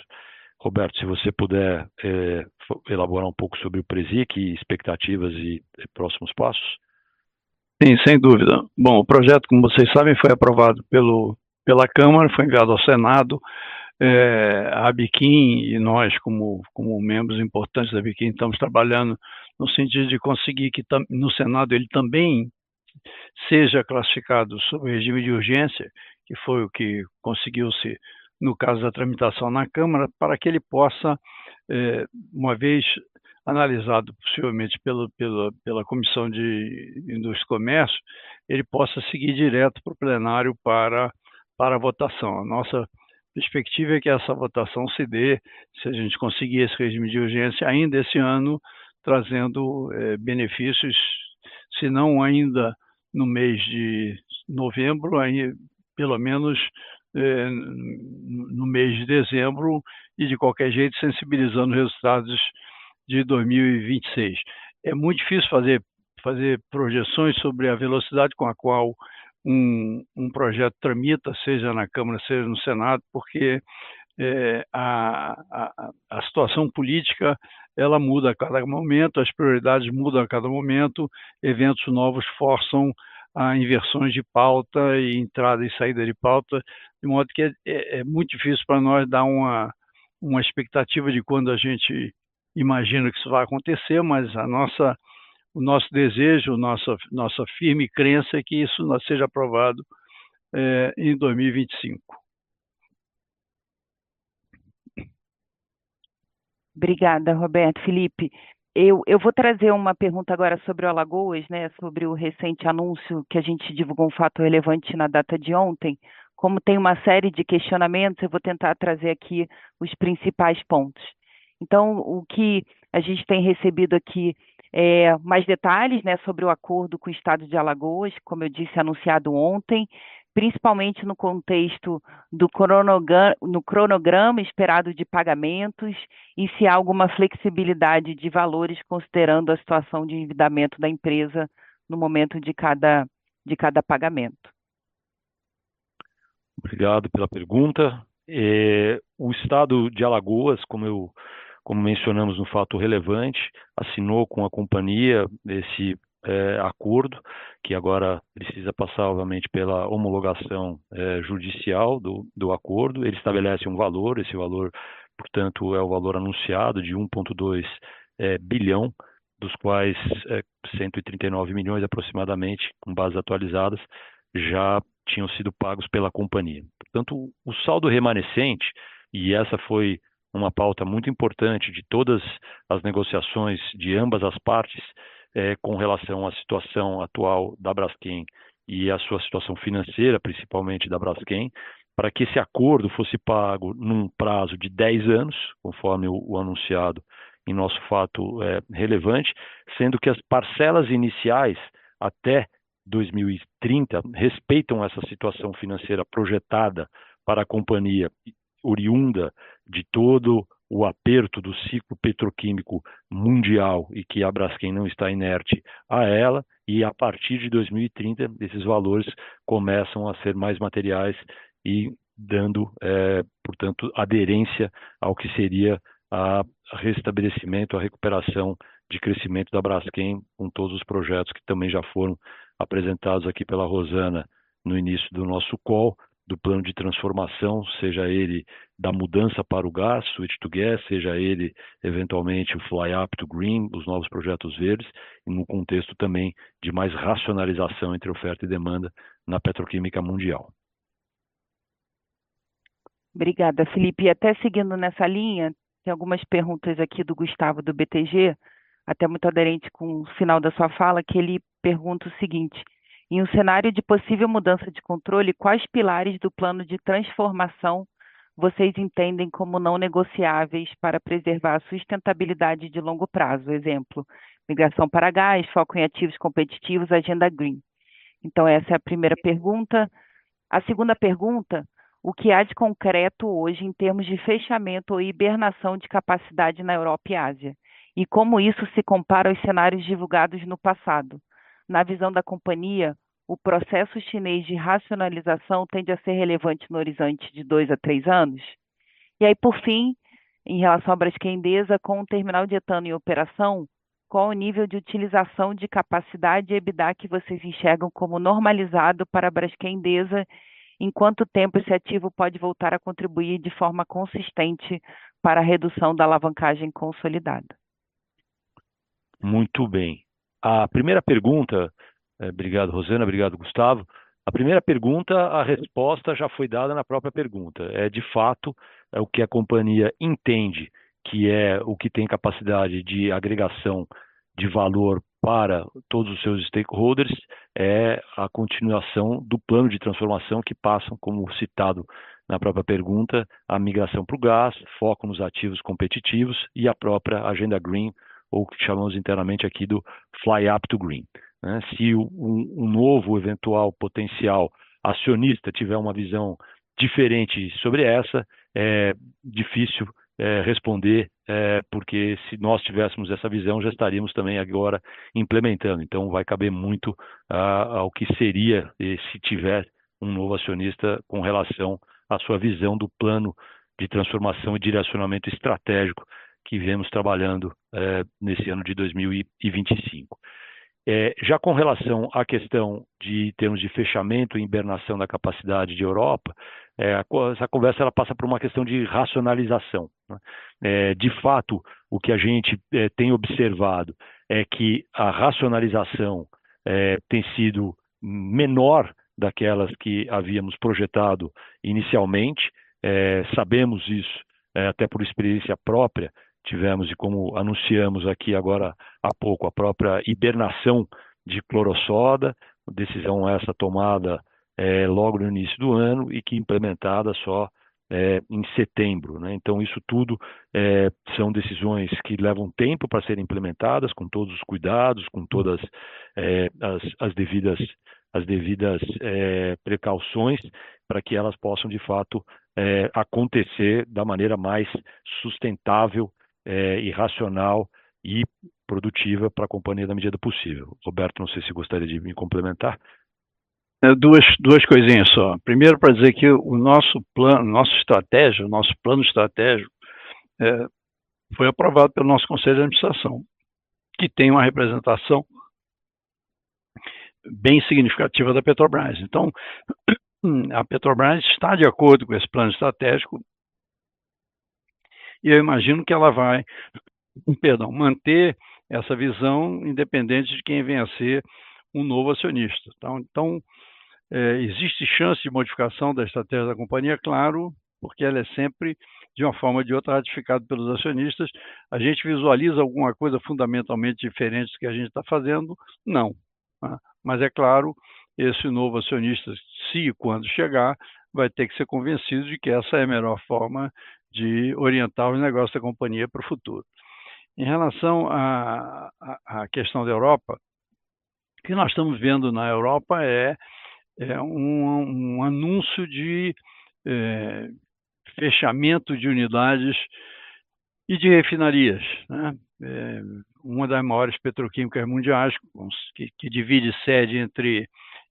Roberto, se você puder elaborar um pouco sobre o Presic, expectativas e próximos passos. Sim, sem dúvida. Bom, o projeto, como vocês sabem, foi aprovado pela Câmara, foi enviado ao Senado. A Abiquim e nós, como membros importantes da Abiquim, estamos trabalhando no sentido de conseguir que no Senado ele também seja classificado sob regime de urgência, que foi o que conseguiu-se no caso da tramitação na Câmara, para que ele possa, uma vez analisado possivelmente pela Comissão de Indústria e Comércio, ele possa seguir direto para o plenário para a votação. A nossa perspectiva é que essa votação se dê, se a gente conseguir esse regime de urgência ainda esse ano, trazendo benefícios, se não ainda no mês de novembro, aí, pelo menos no mês de dezembro, e de qualquer jeito sensibilizando os resultados de 2026. É muito difícil fazer projeções sobre a velocidade com a qual um projeto tramita, seja na Câmara, seja no Senado, porque a situação política ela muda a cada momento, as prioridades mudam a cada momento, eventos novos forçam a inversões de pauta e entrada e saída de pauta, de modo que é muito difícil para nós dar uma expectativa de quando a gente imagina que isso vai acontecer, mas o nosso desejo, nossa firme crença é que isso seja aprovado em 2025. Obrigada, Roberto. Felipe, eu vou trazer uma pergunta agora sobre o Alagoas, né, sobre o recente anúncio que a gente divulgou um fato relevante na data de ontem. Como tem uma série de questionamentos, eu vou tentar trazer aqui os principais pontos. Então, o que a gente tem recebido aqui é mais detalhes, né, sobre o acordo com o Estado de Alagoas, como eu disse, anunciado ontem, principalmente no contexto do cronograma esperado de pagamentos e se há alguma flexibilidade de valores considerando a situação de endividamento da empresa no momento de cada pagamento. Obrigado pela pergunta. O Estado de Alagoas, como mencionamos no fato relevante, assinou com a companhia esse acordo, que agora precisa passar, obviamente, pela homologação judicial do acordo. Ele estabelece um valor, esse valor, portanto, é o valor anunciado de 1,2 bilhão, dos quais 139 milhões aproximadamente, com bases atualizadas, já tinham sido pagos pela companhia. Portanto, o saldo remanescente, e essa foi uma pauta muito importante de todas as negociações de ambas as partes, com relação à situação atual da Braskem e à sua situação financeira, principalmente da Braskem, para que esse acordo fosse pago num prazo de 10 anos, conforme o anunciado em nosso fato relevante, sendo que as parcelas iniciais até 2030 respeitam essa situação financeira projetada para a companhia, oriunda de todo o aperto do ciclo petroquímico mundial e que a Braskem não está inerte a ela, e a partir de 2030 esses valores começam a ser mais materiais e dando, portanto, aderência ao que seria a restabelecimento, a recuperação de crescimento da Braskem, com todos os projetos que também já foram apresentados aqui pela Rosana no início do nosso call, do plano de transformação, seja ele da mudança para o gás, switch to gas, seja ele eventualmente o fly up to green, os novos projetos verdes, e no contexto também de mais racionalização entre oferta e demanda na petroquímica mundial. Obrigada, Felipe. E até seguindo nessa linha, tem algumas perguntas aqui do Gustavo do BTG, até muito aderente com o final da sua fala, que ele pergunta o seguinte: em um cenário de possível mudança de controle, quais pilares do plano de transformação vocês entendem como não negociáveis para preservar a sustentabilidade de longo prazo? Exemplo, migração para gás, foco em ativos competitivos, agenda green. Então, essa é a primeira pergunta. A segunda pergunta: o que há de concreto hoje em termos de fechamento ou hibernação de capacidade na Europa e Ásia? E como isso se compara aos cenários divulgados no passado? Na visão da companhia, o processo chinês de racionalização tende a ser relevante no horizonte de 2 a 3 anos? E aí, por fim, em relação à Braskem Idesa, com o terminal de etano em operação, qual o nível de utilização de capacidade e EBITDA que vocês enxergam como normalizado para a Braskem Idesa? Em quanto tempo esse ativo pode voltar a contribuir de forma consistente para a redução da alavancagem consolidada? Muito bem. A primeira pergunta, obrigado, Rosana, obrigado, Gustavo. A primeira pergunta, a resposta já foi dada na própria pergunta. De fato, o que a companhia entende que é o que tem capacidade de agregação de valor para todos os seus stakeholders, é a continuação do plano de transformação que passam, como citado na própria pergunta, a migração para o gás, foco nos ativos competitivos e a própria agenda green, ou o que chamamos internamente aqui do fly up to green. Se um novo eventual potencial acionista tiver uma visão diferente sobre essa, é difícil responder, porque se nós tivéssemos essa visão, já estaríamos também agora implementando. Então, vai caber muito ao que seria se tiver um novo acionista com relação à sua visão do plano de transformação e direcionamento estratégico que viemos trabalhando nesse ano de 2025. Já com relação à questão de termos de fechamento e hibernação da capacidade de Europa, essa conversa ela passa por uma questão de racionalização. De fato, o que a gente tem observado é que a racionalização tem sido menor daquelas que havíamos projetado inicialmente. Sabemos isso até por experiência própria. Tivemos, e como anunciamos aqui agora há pouco, a própria hibernação de clorossoda, decisão essa tomada logo no início do ano e que implementada só em setembro. Então, isso tudo são decisões que levam tempo para serem implementadas, com todos os cuidados, com todas as devidas precauções, para que elas possam, de fato, acontecer da maneira mais sustentável e racional e produtiva para a companhia na medida possível. Roberto, não sei se gostaria de me complementar. Duas coisinhas só. Primeiro, para dizer que o nosso plano, nosso plano estratégico foi aprovado pelo nosso Conselho de Administração, que tem uma representação bem significativa da Petrobras. Então, a Petrobras está de acordo com esse plano estratégico e eu imagino que ela vai, manter essa visão independente de quem venha a ser um novo acionista. Então, existe chance de modificação da estratégia da companhia, claro, porque ela é sempre, de uma forma ou de outra, ratificada pelos acionistas. A gente visualiza alguma coisa fundamentalmente diferente do que a gente está fazendo? Não. Mas, é claro, esse novo acionista, se e quando chegar, vai ter que ser convencido de que essa é a melhor forma de orientar os negócios da companhia para o futuro. Em relação à questão da Europa, o que nós estamos vendo na Europa é um anúncio de fechamento de unidades e de refinarias, né? Uma das maiores petroquímicas mundiais, que divide sede entre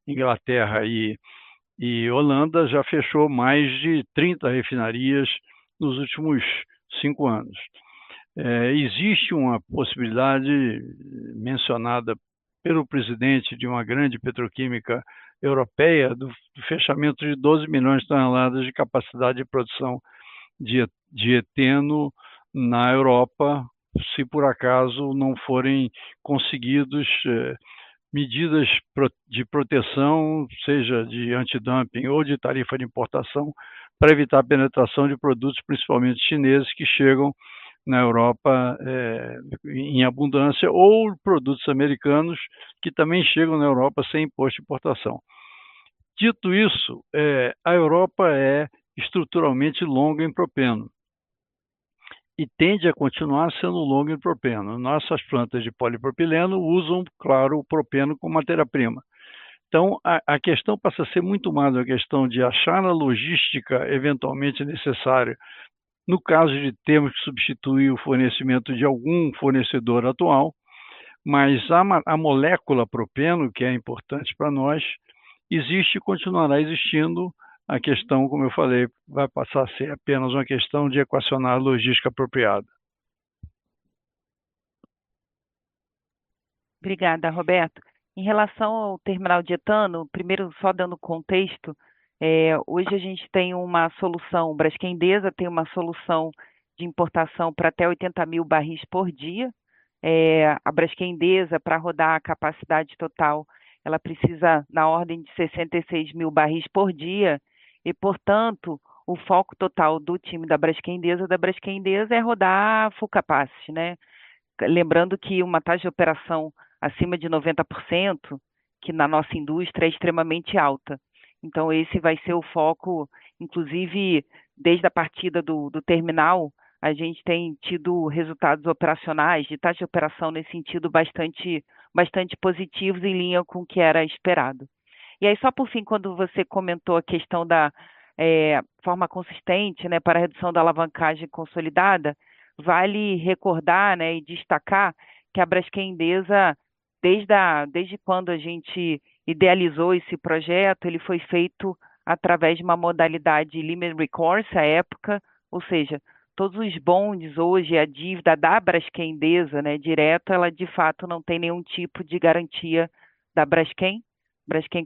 Inglaterra e Holanda, já fechou mais de 30 refinarias nos últimos 5 anos. Existe uma possibilidade mencionada pelo presidente de uma grande petroquímica europeia do fechamento de 12 milhões de toneladas de capacidade de produção de eteno na Europa, se por acaso não forem conseguidos medidas de proteção, seja de antidumping ou de tarifa de importação, para evitar a penetração de produtos, principalmente chineses, que chegam na Europa em abundância, ou produtos americanos que também chegam na Europa sem imposto de importação. Dito isso, a Europa é estruturalmente longa em propeno e tende a continuar sendo longa em propeno. Nossas plantas de polipropileno usam, claro, o propeno como matéria-prima. Então, a questão passa a ser muito mais uma questão de achar a logística eventualmente necessária, no caso de termos que substituir o fornecimento de algum fornecedor atual, mas a molécula propeno, que é importante para nós, existe e continuará existindo. A questão, como eu falei, vai passar a ser apenas uma questão de equacionar a logística apropriada. Obrigada, Roberto. Em relação ao terminal de etano, primeiro só dando contexto, hoje a gente tem uma solução, o Braskem Idesa tem uma solução de importação para até 80 mil barris por dia. A Braskem Idesa, para rodar a capacidade total, ela precisa na ordem de 66 mil barris por dia e, portanto, o foco total do time da Braskem Idesa é rodar full capacity, né? Lembrando que uma taxa de operação acima de 90%, que na nossa indústria é extremamente alta. Então, esse vai ser o foco, inclusive, desde a partida do terminal, a gente tem tido resultados operacionais, de taxa de operação nesse sentido, bastante positivos, em linha com o que era esperado. E aí, só por fim, quando você comentou a questão da forma consistente, né, para a redução da alavancagem consolidada, vale recordar, né, e destacar que a Braskem Idesa, desde quando a gente idealizou esse projeto, ele foi feito através de uma modalidade limited recourse à época, ou seja, todos os bondes hoje, a dívida da Braskem Idesa, né, direto, ela de fato não tem nenhum tipo de garantia da Braskem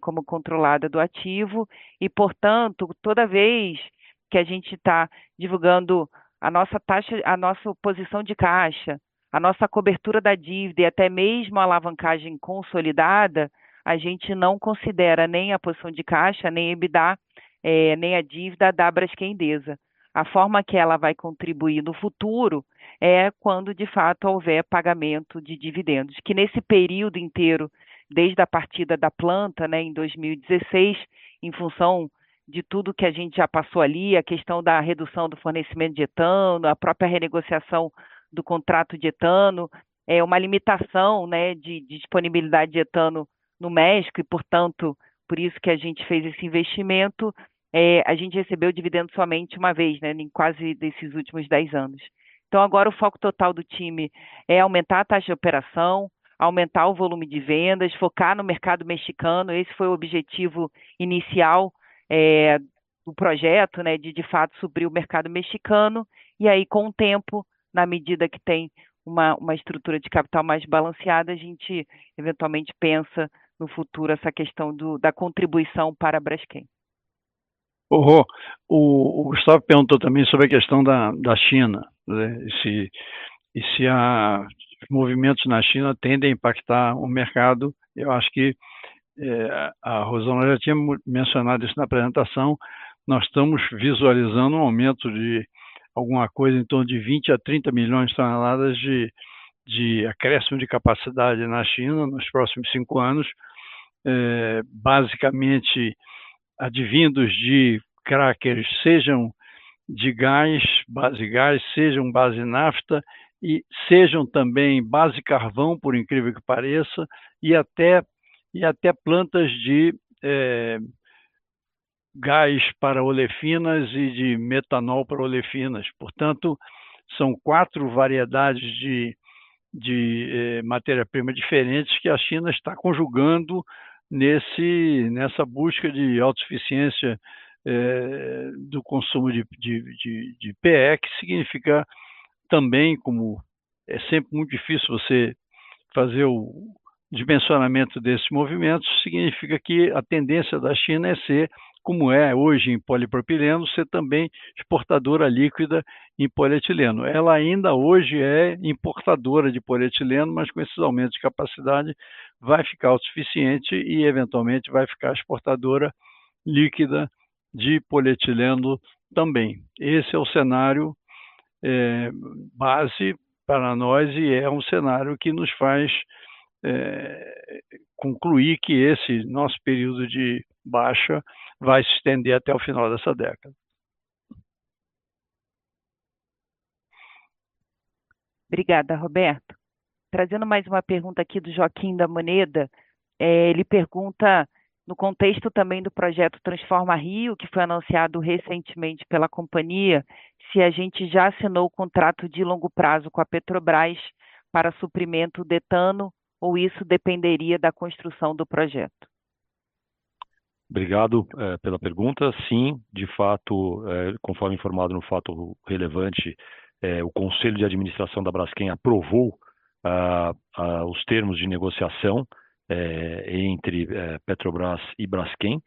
como controlada do ativo, e, portanto, toda vez que a gente está divulgando a nossa taxa, a nossa posição de caixa, a nossa cobertura da dívida e até mesmo a alavancagem consolidada, a gente não considera nem a posição de caixa, nem EBITDA, nem a dívida da Braskem Idesa. A forma que ela vai contribuir no futuro é quando, de fato, houver pagamento de dividendos, que nesse período inteiro, desde a partida da planta, né, em 2016, em função de tudo que a gente já passou ali, a questão da redução do fornecimento de etano, a própria renegociação do contrato de etano, uma limitação, né, de disponibilidade de etano no México, e, portanto, por isso que a gente fez esse investimento, a gente recebeu dividendo somente uma vez, né, em quase desses últimos 10 anos. Então, agora o foco total do time é aumentar a taxa de operação, aumentar o volume de vendas, focar no mercado mexicano. Esse foi o objetivo inicial do projeto, né, de fato suprir o mercado mexicano, e aí com o tempo, na medida que tem uma estrutura de capital mais balanceada, a gente eventualmente pensa no futuro essa questão da contribuição para a Braskem. O Gustavo perguntou também sobre a questão da China, né? E se os movimentos na China tendem a impactar o mercado. Eu acho que a Rosana já tinha mencionado isso na apresentação. Nós estamos visualizando um aumento de alguma coisa em torno de 20 a 30 milhões de toneladas de acréscimo de capacidade na China nos próximos 5 anos, basicamente advindos de crackers, sejam de gás, base gás, sejam base nafta, e sejam também base carvão, por incrível que pareça, e até plantas de gás para olefinas e de metanol para olefinas. Portanto, são 4 variedades de matéria-prima diferentes que a China está conjugando nessa busca de autossuficiência do consumo de PE, que significa também, como é sempre muito difícil você fazer o dimensionamento desses movimentos, significa que a tendência da China é ser, como é hoje em polipropileno, ser também exportadora líquida em polietileno. Ela ainda hoje é importadora de polietileno, mas com esses aumentos de capacidade vai ficar autossuficiente e, eventualmente, vai ficar exportadora líquida de polietileno também. Esse é o cenário base para nós e é um cenário que nos faz concluir que esse nosso período de baixa vai se estender até o final dessa década. Obrigada, Roberto. Trazendo mais uma pergunta aqui do Joaquim da Moneda, ele pergunta, no contexto também do projeto Transforma Rio, que foi anunciado recentemente pela companhia, se a gente já assinou o contrato de longo prazo com a Petrobras para suprimento de etano, ou isso dependeria da construção do projeto? Obrigado pela pergunta. Sim, de fato, conforme informado no fato relevante, o Conselho de Administração da Braskem aprovou os termos de negociação entre Petrobras e Braskem,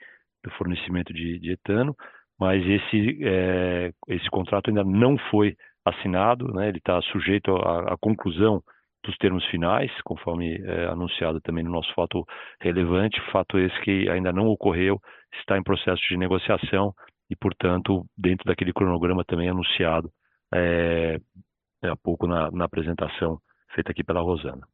do fornecimento de etano, mas esse contrato ainda não foi assinado, né? Ele está sujeito à conclusão dos termos finais, conforme anunciado também no nosso fato relevante, fato esse que ainda não ocorreu, está em processo de negociação e, portanto, dentro daquele cronograma também anunciado há pouco na apresentação feita aqui pela Rosana.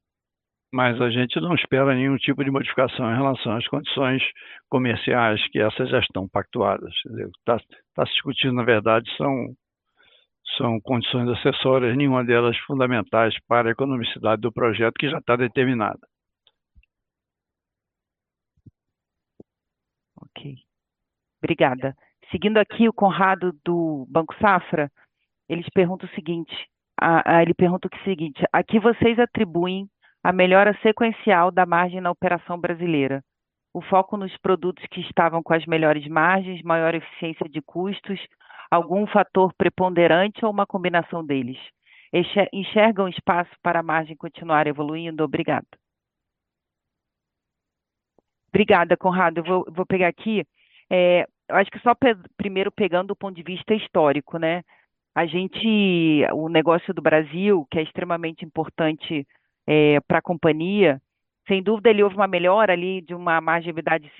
Mas a gente não espera nenhum tipo de modificação em relação às condições comerciais que essas já estão pactuadas. Está se discutindo, na verdade, são condições acessórias, nenhuma delas fundamentais para a economicidade do projeto, que já está determinada. Ok. Obrigada. Seguindo aqui o Conrado do Banco Safra, ele pergunta o seguinte, aqui vocês atribuem a melhora sequencial da margem na operação brasileira. O foco nos produtos que estavam com as melhores margens, maior eficiência de custos, algum fator preponderante ou uma combinação deles? Enxergam espaço para a margem continuar evoluindo? Obrigado. Obrigada, Conrado. Eu vou pegar aqui, eu acho que só primeiro pegando o ponto de vista histórico, né? O negócio do Brasil, que é extremamente importante para a companhia, sem dúvida ele houve uma melhora ali de uma margem de EBITDA de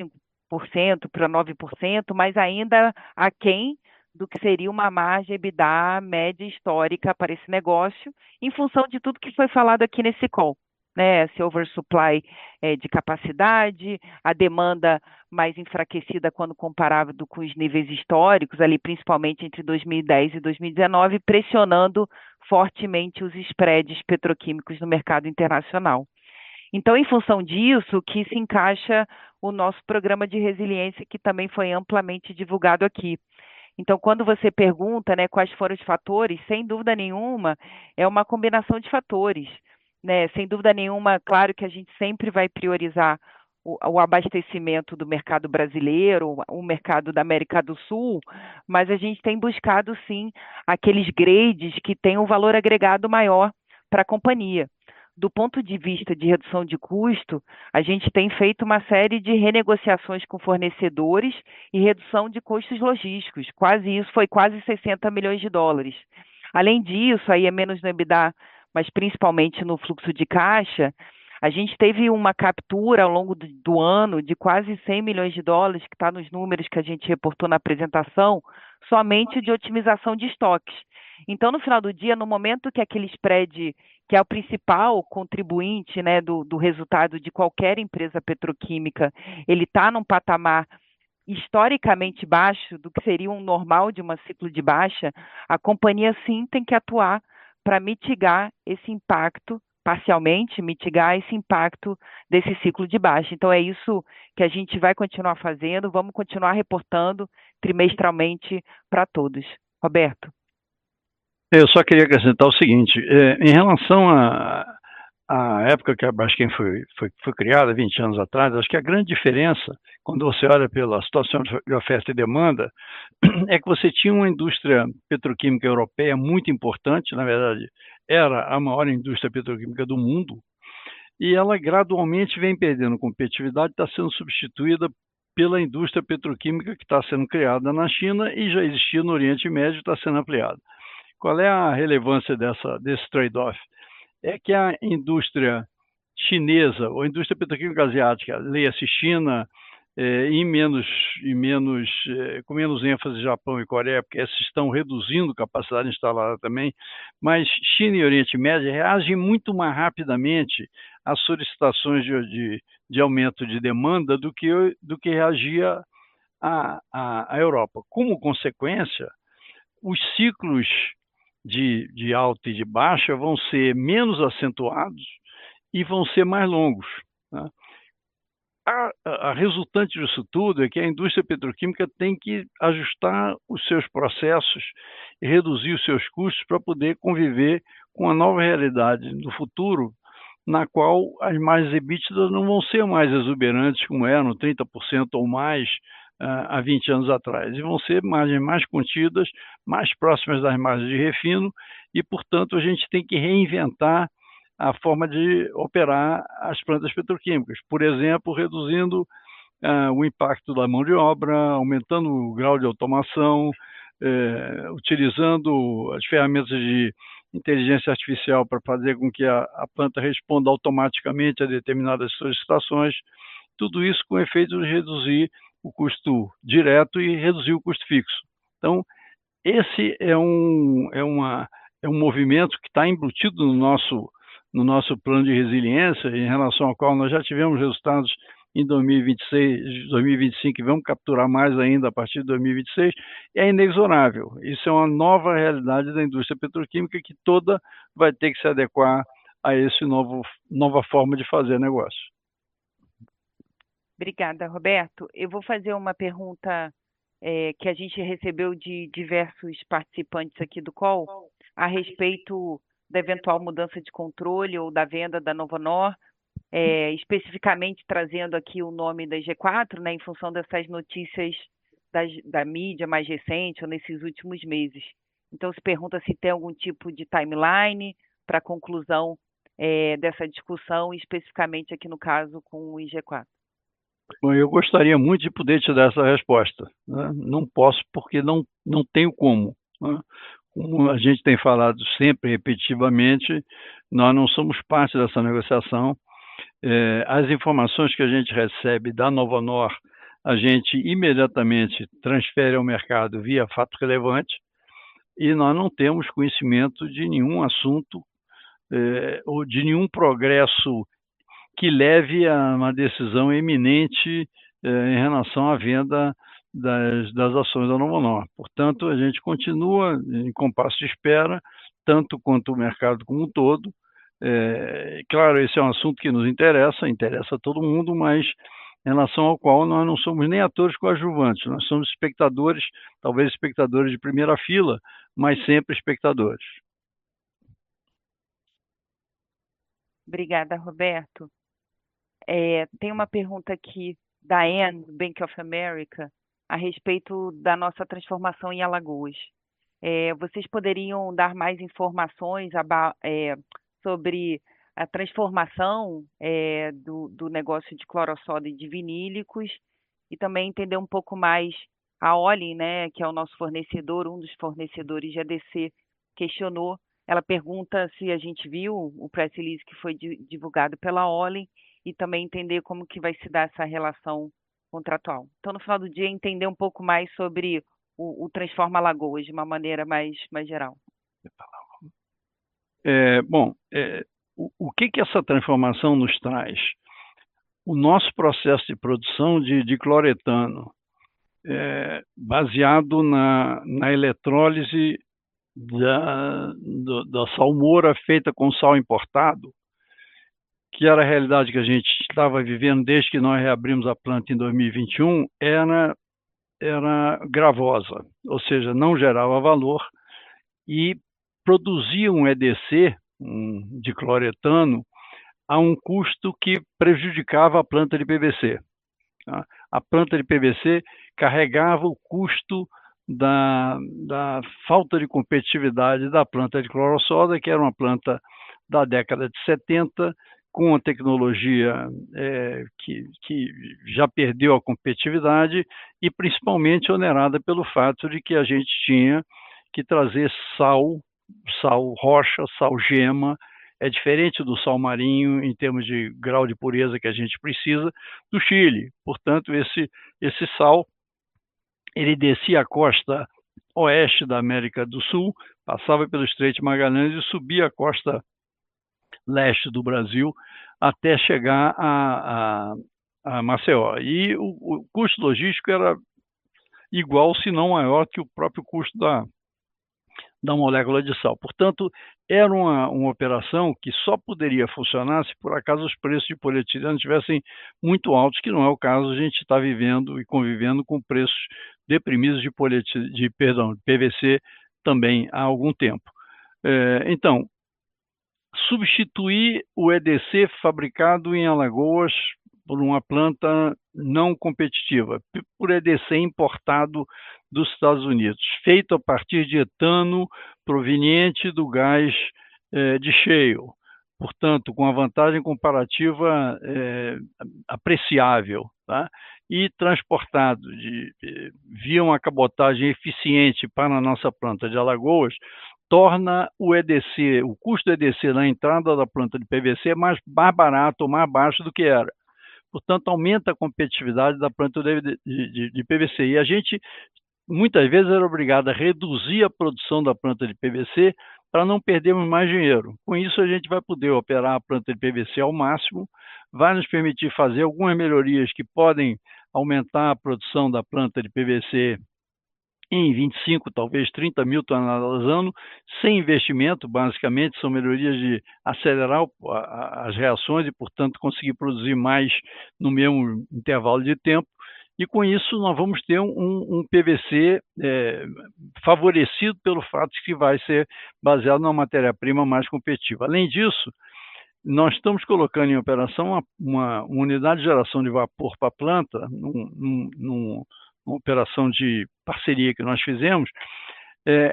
5% para 9%, mas ainda aquém do que seria uma margem EBITDA média histórica para esse negócio, em função de tudo que foi falado aqui nesse call, né? Esse oversupply de capacidade, a demanda mais enfraquecida quando comparado com os níveis históricos, ali principalmente entre 2010 e 2019, pressionando fortemente os spreads petroquímicos no mercado internacional. Então, em função disso, que se encaixa o nosso programa de resiliência, que também foi amplamente divulgado aqui. Então, quando você pergunta, né, quais foram os fatores, sem dúvida nenhuma, é uma combinação de fatores, né? Sem dúvida nenhuma, claro que a gente sempre vai priorizar o abastecimento do mercado brasileiro, o mercado da América do Sul, mas a gente tem buscado, sim, aqueles grades que têm um valor agregado maior para a companhia. Do ponto de vista de redução de custo, a gente tem feito uma série de renegociações com fornecedores e redução de custos logísticos. Foi quase 60 milhões de dólares. Além disso, aí é menos no EBITDA, mas principalmente no fluxo de caixa, a gente teve uma captura ao longo do ano de quase 100 milhões de dólares, que está nos números que a gente reportou na apresentação, somente de otimização de estoques. Então, no final do dia, no momento que aquele spread, que é o principal contribuinte, né, do resultado de qualquer empresa petroquímica, ele está num patamar historicamente baixo do que seria um normal de um ciclo de baixa, a companhia sim tem que atuar para mitigar esse impacto parcialmente mitigar esse impacto desse ciclo de baixa. Então, é isso que a gente vai continuar fazendo, vamos continuar reportando trimestralmente para todos. Roberto. Eu só queria acrescentar o seguinte, em relação à época que a Braskem foi criada, 20 anos atrás, acho que a grande diferença, quando você olha pela situação de oferta e demanda, é que você tinha uma indústria petroquímica europeia muito importante, na verdade, era a maior indústria petroquímica do mundo, e ela gradualmente vem perdendo competitividade, está sendo substituída pela indústria petroquímica que está sendo criada na China e já existia no Oriente Médio e está sendo ampliada. Qual é a relevância desse trade-off? É que a indústria chinesa, ou a indústria petroquímica asiática, leia-se China, com menos ênfase Japão e Coreia, porque esses estão reduzindo capacidade instalada também, mas China e Oriente Médio reagem muito mais rapidamente às solicitações de aumento de demanda do que reagia a Europa. Como consequência, os ciclos de alta e de baixa vão ser menos acentuados e vão ser mais longos, né? A resultante disso tudo é que a indústria petroquímica tem que ajustar os seus processos e reduzir os seus custos para poder conviver com a nova realidade do futuro, na qual as margens EBITDA não vão ser mais exuberantes como eram, 30% ou mais há 20 anos atrás, e vão ser margens mais contidas, mais próximas das margens de refino, e, portanto, a gente tem que reinventar a forma de operar as plantas petroquímicas, por exemplo, reduzindo o impacto da mão de obra, aumentando o grau de automação, utilizando as ferramentas de inteligência artificial para fazer com que a planta responda automaticamente a determinadas solicitações, tudo isso com o efeito de reduzir o custo direto e reduzir o custo fixo. Então, esse é um movimento que está embutido no nosso plano de resiliência, em relação ao qual nós já tivemos resultados em 2026, 2025, e vamos capturar mais ainda a partir de 2026, é inexorável. Isso é uma nova realidade da indústria petroquímica que toda vai ter que se adequar a essa nova forma de fazer negócio. Obrigada, Roberto. Eu vou fazer uma pergunta que a gente recebeu de diversos participantes aqui do call a respeito da eventual mudança de controle ou da venda da Novonor, especificamente trazendo aqui o nome da G4, né, em função dessas notícias da mídia mais recente ou nesses últimos meses. Então, se pergunta se tem algum tipo de timeline para a conclusão dessa discussão, especificamente aqui no caso com o IG4. Bom, eu gostaria muito de poder te dar essa resposta, né? Não posso porque não tenho como, né? Como a gente tem falado sempre, repetitivamente, nós não somos parte dessa negociação. As informações que a gente recebe da Novonor, a gente imediatamente transfere ao mercado via fato relevante e nós não temos conhecimento de nenhum assunto ou de nenhum progresso que leve a uma decisão eminente em relação à venda das ações da Novonor. Portanto, a gente continua em compasso de espera, tanto quanto o mercado como um todo. Claro, esse é um assunto que nos interessa a todo mundo, mas em relação ao qual nós não somos nem atores coadjuvantes, nós somos espectadores, talvez espectadores de primeira fila, mas sempre espectadores. Obrigada, Roberto. Tem uma pergunta aqui da Anne, do Bank of America, a respeito da nossa transformação em Alagoas. Vocês poderiam dar mais informações sobre a transformação do negócio de clorossódio e de vinílicos e também entender um pouco mais a Olin, né, que é o nosso fornecedor, um dos fornecedores de ADC, questionou. Ela pergunta se a gente viu o press release que foi divulgado pela Olin e também entender como que vai se dar essa relação contratual. Então, no final do dia, entender um pouco mais sobre o Transforma Alagoas, de uma maneira mais geral. O que essa transformação nos traz? O nosso processo de produção de cloretano, baseado na eletrólise da salmoura feita com sal importado, que era a realidade que a gente estava vivendo desde que nós reabrimos a planta em 2021, era gravosa, ou seja, não gerava valor e produzia um EDC, um dicloretano, a um custo que prejudicava a planta de PVC. Tá? A planta de PVC carregava o custo da falta de competitividade da planta de cloro-soda, que era uma planta da década de 70, com uma tecnologia que já perdeu a competitividade e principalmente onerada pelo fato de que a gente tinha que trazer sal rocha, sal gema, é diferente do sal marinho em termos de grau de pureza que a gente precisa do Chile. Portanto, esse sal, ele descia a costa oeste da América do Sul, passava pelo Estreito de Magalhães e subia a costa leste do Brasil até chegar a Maceió. E o custo logístico era igual, se não maior, que o próprio custo da molécula de sal. Portanto, era uma operação que só poderia funcionar se por acaso os preços de polietileno estivessem muito altos, que não é o caso. A gente está vivendo e convivendo com preços deprimidos de PVC também há algum tempo. Então, substituir o EDC fabricado em Alagoas por uma planta não competitiva, por EDC importado dos Estados Unidos, feito a partir de etano proveniente do gás de shale, portanto, com a vantagem comparativa apreciável, tá? E transportado via uma cabotagem eficiente para a nossa planta de Alagoas, torna o EDC, o custo do EDC na entrada da planta de PVC mais barato ou mais baixo do que era. Portanto, aumenta a competitividade da planta de PVC. E a gente, muitas vezes, era obrigado a reduzir a produção da planta de PVC para não perdermos mais dinheiro. Com isso, a gente vai poder operar a planta de PVC ao máximo, vai nos permitir fazer algumas melhorias que podem aumentar a produção da planta de PVC em 25, talvez 30 mil toneladas ano, sem investimento, basicamente, são melhorias de acelerar as reações e, portanto, conseguir produzir mais no mesmo intervalo de tempo. E com isso nós vamos ter um PVC favorecido pelo fato de que vai ser baseado numa matéria-prima mais competitiva. Além disso, nós estamos colocando em operação uma unidade de geração de vapor para a planta, uma operação de parceria que nós fizemos,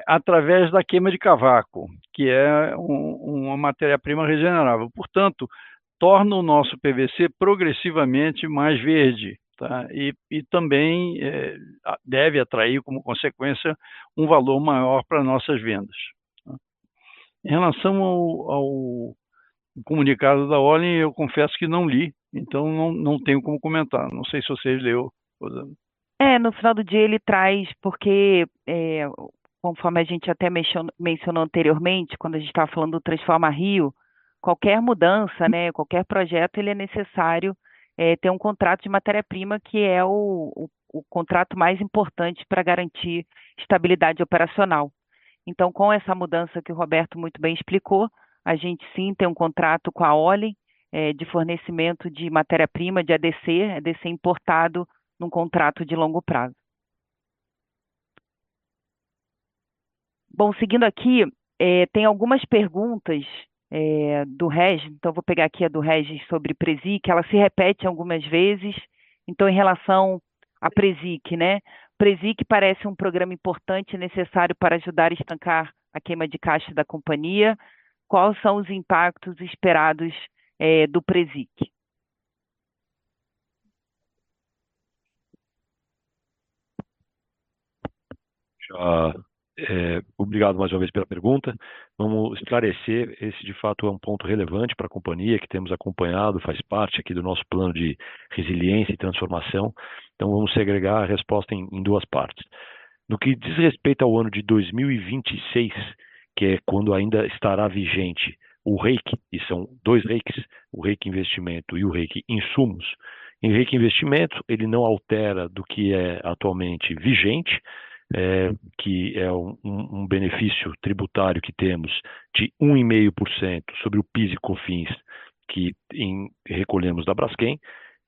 através da queima de cavaco, que é uma matéria-prima regenerável. Portanto, torna o nosso PVC progressivamente mais verde, tá? E também deve atrair, como consequência, um valor maior para nossas vendas. Tá? Em relação ao comunicado da Olin, eu confesso que não li, então não tenho como comentar. Não sei se vocês leu. No final do dia ele traz, porque, conforme a gente até mencionou anteriormente, quando a gente estava falando do Transforma Rio, qualquer mudança, né, qualquer projeto, ele é necessário ter um contrato de matéria-prima, que é o contrato mais importante para garantir estabilidade operacional. Então, com essa mudança que o Roberto muito bem explicou, a gente sim tem um contrato com a Olin de fornecimento de matéria-prima, de EDC importado num contrato de longo prazo. Bom, seguindo aqui, tem algumas perguntas do Regis, então eu vou pegar aqui a do Regis sobre Presic, ela se repete algumas vezes. Então, em relação a Presic, né? Presic parece um programa importante e necessário para ajudar a estancar a queima de caixa da companhia. Quais são os impactos esperados do Presic? Obrigado mais uma vez pela pergunta. Vamos esclarecer, esse de fato é um ponto relevante para a companhia, que temos acompanhado, faz parte aqui do nosso plano de resiliência e transformação. Então vamos segregar a resposta em duas partes. No que diz respeito ao ano de 2026, que é quando ainda estará vigente o REIQ, e são dois REIQs, o REIQ Investimento e o REIQ Insumos. Em REIQ Investimento, ele não altera do que é atualmente vigente, que é um benefício tributário que temos de 1,5% sobre o PIS e COFINS que recolhemos da Braskem,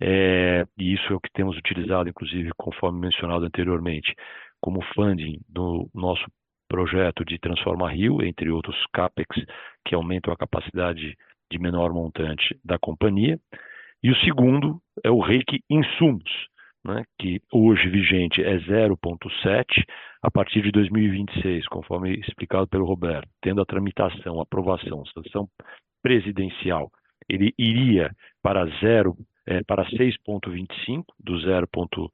e isso é o que temos utilizado, inclusive, conforme mencionado anteriormente, como funding do nosso projeto de Transforma Rio, entre outros CAPEX, que aumentam a capacidade de menor montante da companhia. E o segundo é o REIQ Insumos, né, que hoje vigente é 0,7, a partir de 2026, conforme explicado pelo Roberto, tendo a tramitação, aprovação, sanção presidencial, ele iria para 6,25 do 0,7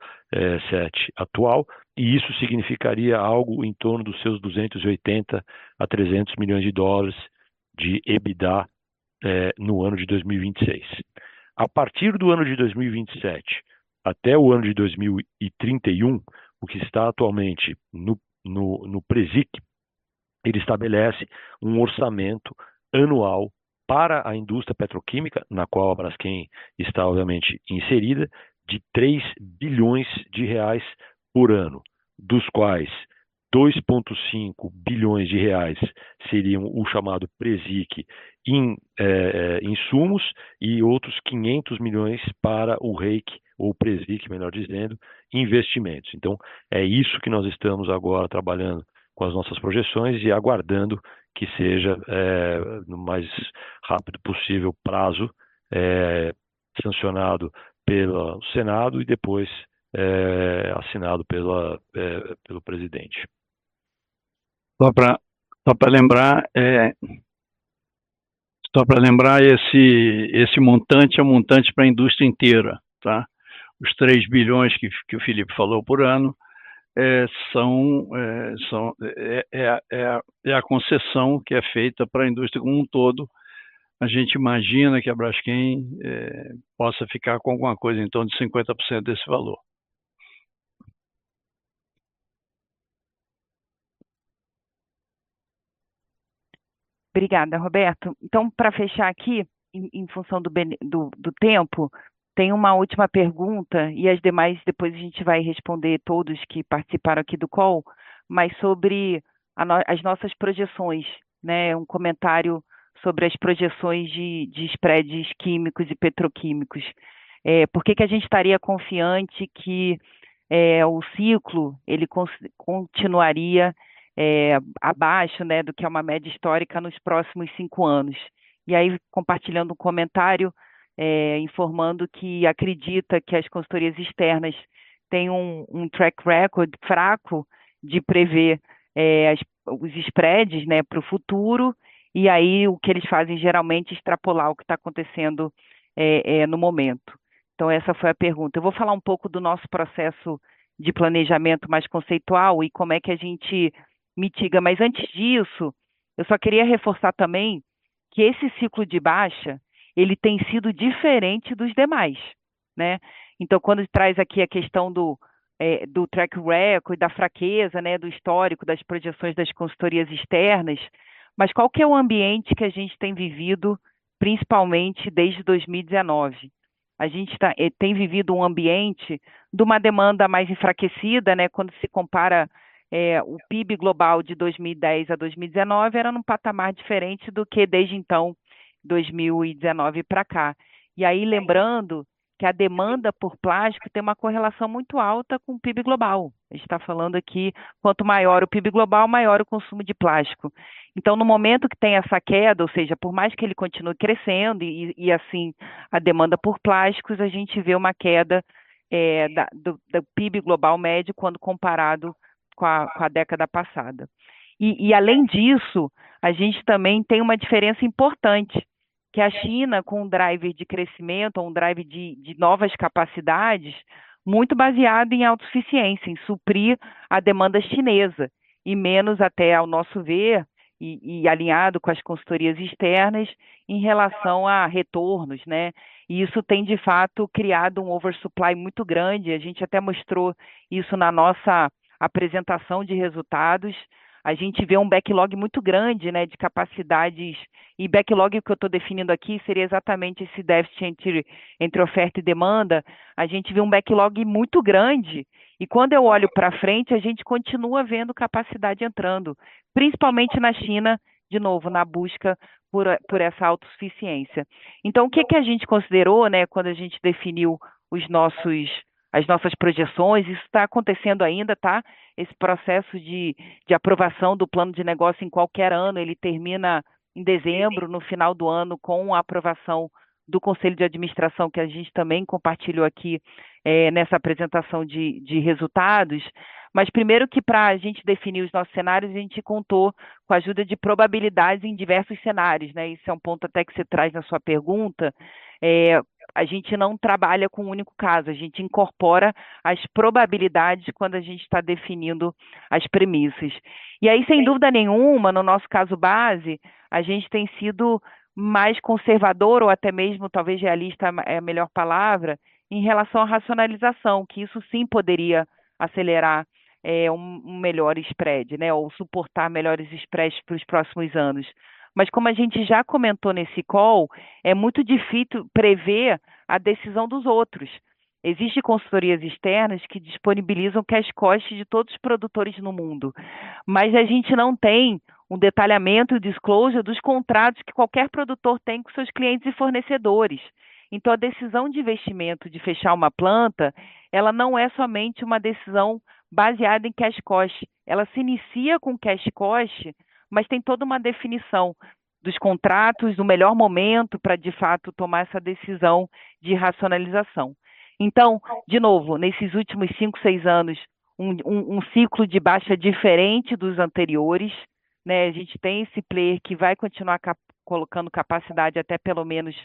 atual, e isso significaria algo em torno dos seus 280 a 300 milhões de dólares de EBITDA no ano de 2026. A partir do ano de 2027 até o ano de 2031, o que está atualmente no PRESIC, ele estabelece um orçamento anual para a indústria petroquímica, na qual a Braskem está, obviamente, inserida, de 3 bilhões de reais por ano, dos quais 2,5 bilhões de reais seriam o chamado PRESIC em insumos e outros 500 milhões para o REIQ, ou PRESIC, melhor dizendo, investimentos. Então, é isso que nós estamos agora trabalhando com as nossas projeções e aguardando que seja, no mais rápido possível prazo, sancionado pelo Senado e depois assinado pelo presidente. Só para lembrar, esse montante é um montante para a indústria inteira, tá? Os 3 bilhões que o Felipe falou por ano é a concessão que é feita para a indústria como um todo. A gente imagina que a Braskem possa ficar com alguma coisa em torno de 50% desse valor. Obrigada, Roberto. Então, para fechar aqui, em função do tempo, tem uma última pergunta, e as demais depois a gente vai responder todos que participaram aqui do call, mas sobre as nossas projeções, né? Um comentário sobre as projeções de spreads químicos e petroquímicos. Por que a gente estaria confiante que o ciclo ele continuaria abaixo, né, do que é uma média histórica nos próximos 5 anos? E aí, compartilhando um comentário, informando que acredita que as consultorias externas têm um track record fraco de prever os spreads, né, para o futuro, e aí o que eles fazem geralmente é extrapolar o que está acontecendo no momento. Então, essa foi a pergunta. Eu vou falar um pouco do nosso processo de planejamento mais conceitual e como é que a gente mitiga, mas antes disso, eu só queria reforçar também que esse ciclo de baixa, ele tem sido diferente dos demais, né? Então, quando traz aqui a questão do track record, da fraqueza, né, do histórico, das projeções das consultorias externas, mas qual que é o ambiente que a gente tem vivido, principalmente desde 2019? A gente tem vivido um ambiente de uma demanda mais enfraquecida, né, quando se compara o PIB global de 2010 a 2019 era num patamar diferente do que desde então, 2019 para cá. E aí, lembrando que a demanda por plástico tem uma correlação muito alta com o PIB global. A gente está falando aqui, quanto maior o PIB global, maior o consumo de plástico. Então, no momento que tem essa queda, ou seja, por mais que ele continue crescendo e assim, a demanda por plásticos, a gente vê uma queda do PIB global médio quando comparado com a década passada. E além disso, a gente também tem uma diferença importante, que a China, com um drive de crescimento, um drive de novas capacidades, muito baseado em autossuficiência, em suprir a demanda chinesa, e menos até, ao nosso ver, e alinhado com as consultorias externas, em relação a retornos, né? E isso tem, de fato, criado um oversupply muito grande. A gente até mostrou isso na nossa apresentação de resultados. A gente vê um backlog muito grande, né, de capacidades, e backlog que eu estou definindo aqui seria exatamente esse déficit entre oferta e demanda. A gente vê um backlog muito grande, e quando eu olho para frente, a gente continua vendo capacidade entrando, principalmente na China, de novo, na busca por essa autossuficiência. Então, o que a gente considerou, né, quando a gente definiu as nossas projeções? Isso está acontecendo ainda, tá? Esse processo de aprovação do plano de negócio em qualquer ano, ele termina em dezembro, no final do ano, com a aprovação do Conselho de Administração, que a gente também compartilhou aqui nessa apresentação de resultados. Mas primeiro que para a gente definir os nossos cenários, a gente contou com a ajuda de probabilidades em diversos cenários, né? Isso é um ponto até que você traz na sua pergunta. A gente não trabalha com um único caso, a gente incorpora as probabilidades quando a gente está definindo as premissas. E aí, sem dúvida nenhuma, no nosso caso base, a gente tem sido mais conservador, ou até mesmo, talvez realista é a melhor palavra, em relação à racionalização, que isso sim poderia acelerar um melhor spread, né, ou suportar melhores spreads para os próximos anos. Mas como a gente já comentou nesse call, é muito difícil prever a decisão dos outros. Existem consultorias externas que disponibilizam cash cost de todos os produtores no mundo, mas a gente não tem um detalhamento e disclosure dos contratos que qualquer produtor tem com seus clientes e fornecedores. Então, a decisão de investimento de fechar uma planta, ela não é somente uma decisão baseada em cash cost. Ela se inicia com cash cost, mas tem toda uma definição dos contratos, do melhor momento para, de fato, tomar essa decisão de racionalização. Então, de novo, nesses últimos 5, 6 anos, um ciclo de baixa diferente dos anteriores, né? A gente tem esse player que vai continuar colocando capacidade até pelo menos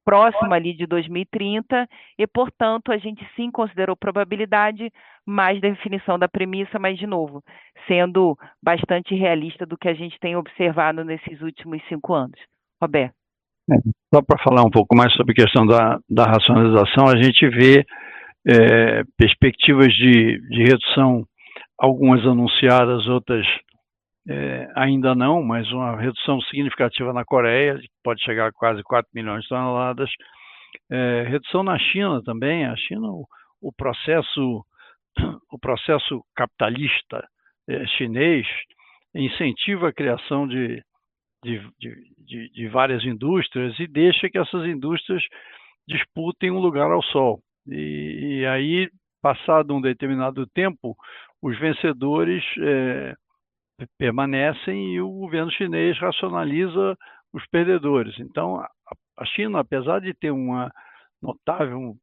próxima ali de 2030, e, portanto, a gente sim considerou probabilidade, mais definição da premissa, mas, de novo, sendo bastante realista do que a gente tem observado nesses últimos 5 anos. Roberto. Só para falar um pouco mais sobre a questão da racionalização, a gente vê perspectivas de redução, algumas anunciadas, outras ainda não, mas uma redução significativa na Coreia, que pode chegar a quase 4 milhões de toneladas. Redução na China também. A China, o processo capitalista chinês incentiva a criação de várias indústrias e deixa que essas indústrias disputem um lugar ao sol. E aí, passado um determinado tempo, os vencedores permanecem e o governo chinês racionaliza os perdedores. Então, a China, apesar de ter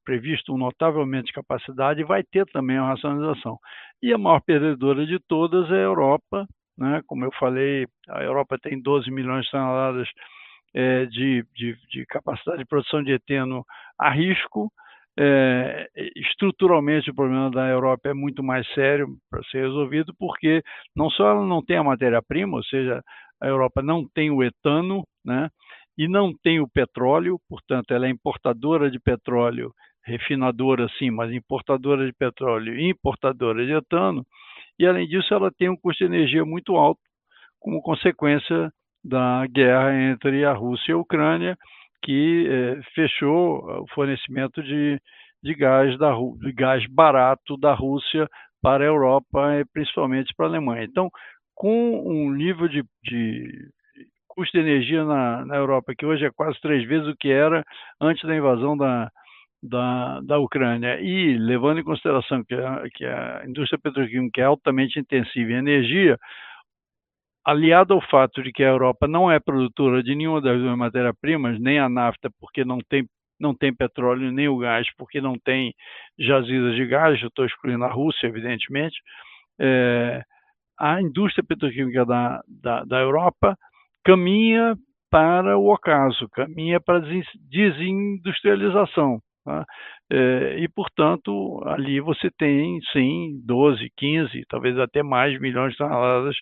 previsto um notável aumento de capacidade, vai ter também a racionalização. E a maior perdedora de todas é a Europa, né? Como eu falei, a Europa tem 12 milhões de toneladas de capacidade de produção de eteno a risco. Estruturalmente, o problema da Europa é muito mais sério para ser resolvido, porque não só ela não tem a matéria-prima, ou seja, a Europa não tem o etano, né, e não tem o petróleo, portanto, ela é importadora de petróleo, refinadora sim, mas importadora de petróleo e importadora de etano, e além disso ela tem um custo de energia muito alto, como consequência da guerra entre a Rússia e a Ucrânia, que fechou o fornecimento de gás barato da Rússia para a Europa e principalmente para a Alemanha. Então, com um nível de custo de energia na Europa, que hoje é quase 3 vezes o que era antes da invasão da Ucrânia, e levando em consideração que a indústria petroquímica é altamente intensiva em energia, aliado ao fato de que a Europa não é produtora de nenhuma das duas matérias-primas, nem a nafta, porque não tem petróleo, nem o gás, porque não tem jazidas de gás, eu estou excluindo a Rússia, evidentemente, a indústria petroquímica da Europa caminha para o ocaso, caminha para a desindustrialização. Tá? E, portanto, ali você tem, sim, 12, 15, talvez até mais milhões de toneladas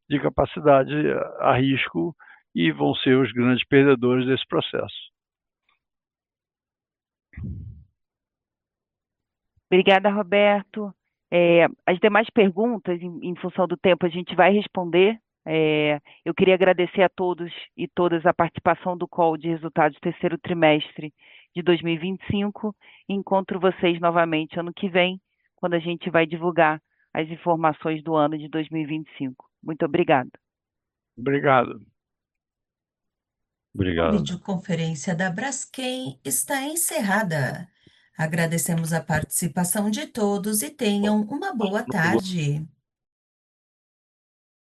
de capacidade a risco, e vão ser os grandes perdedores desse processo. Obrigada, Roberto. As demais perguntas, em função do tempo, a gente vai responder. Eu queria agradecer a todos e todas a participação do call de resultados do terceiro trimestre de 2025. Encontro vocês novamente ano que vem, quando a gente vai divulgar as informações do ano de 2025. Muito obrigada. Obrigado. A Obrigado. videoconferência da Braskem está encerrada. Agradecemos a participação de todos e tenham uma boa tarde.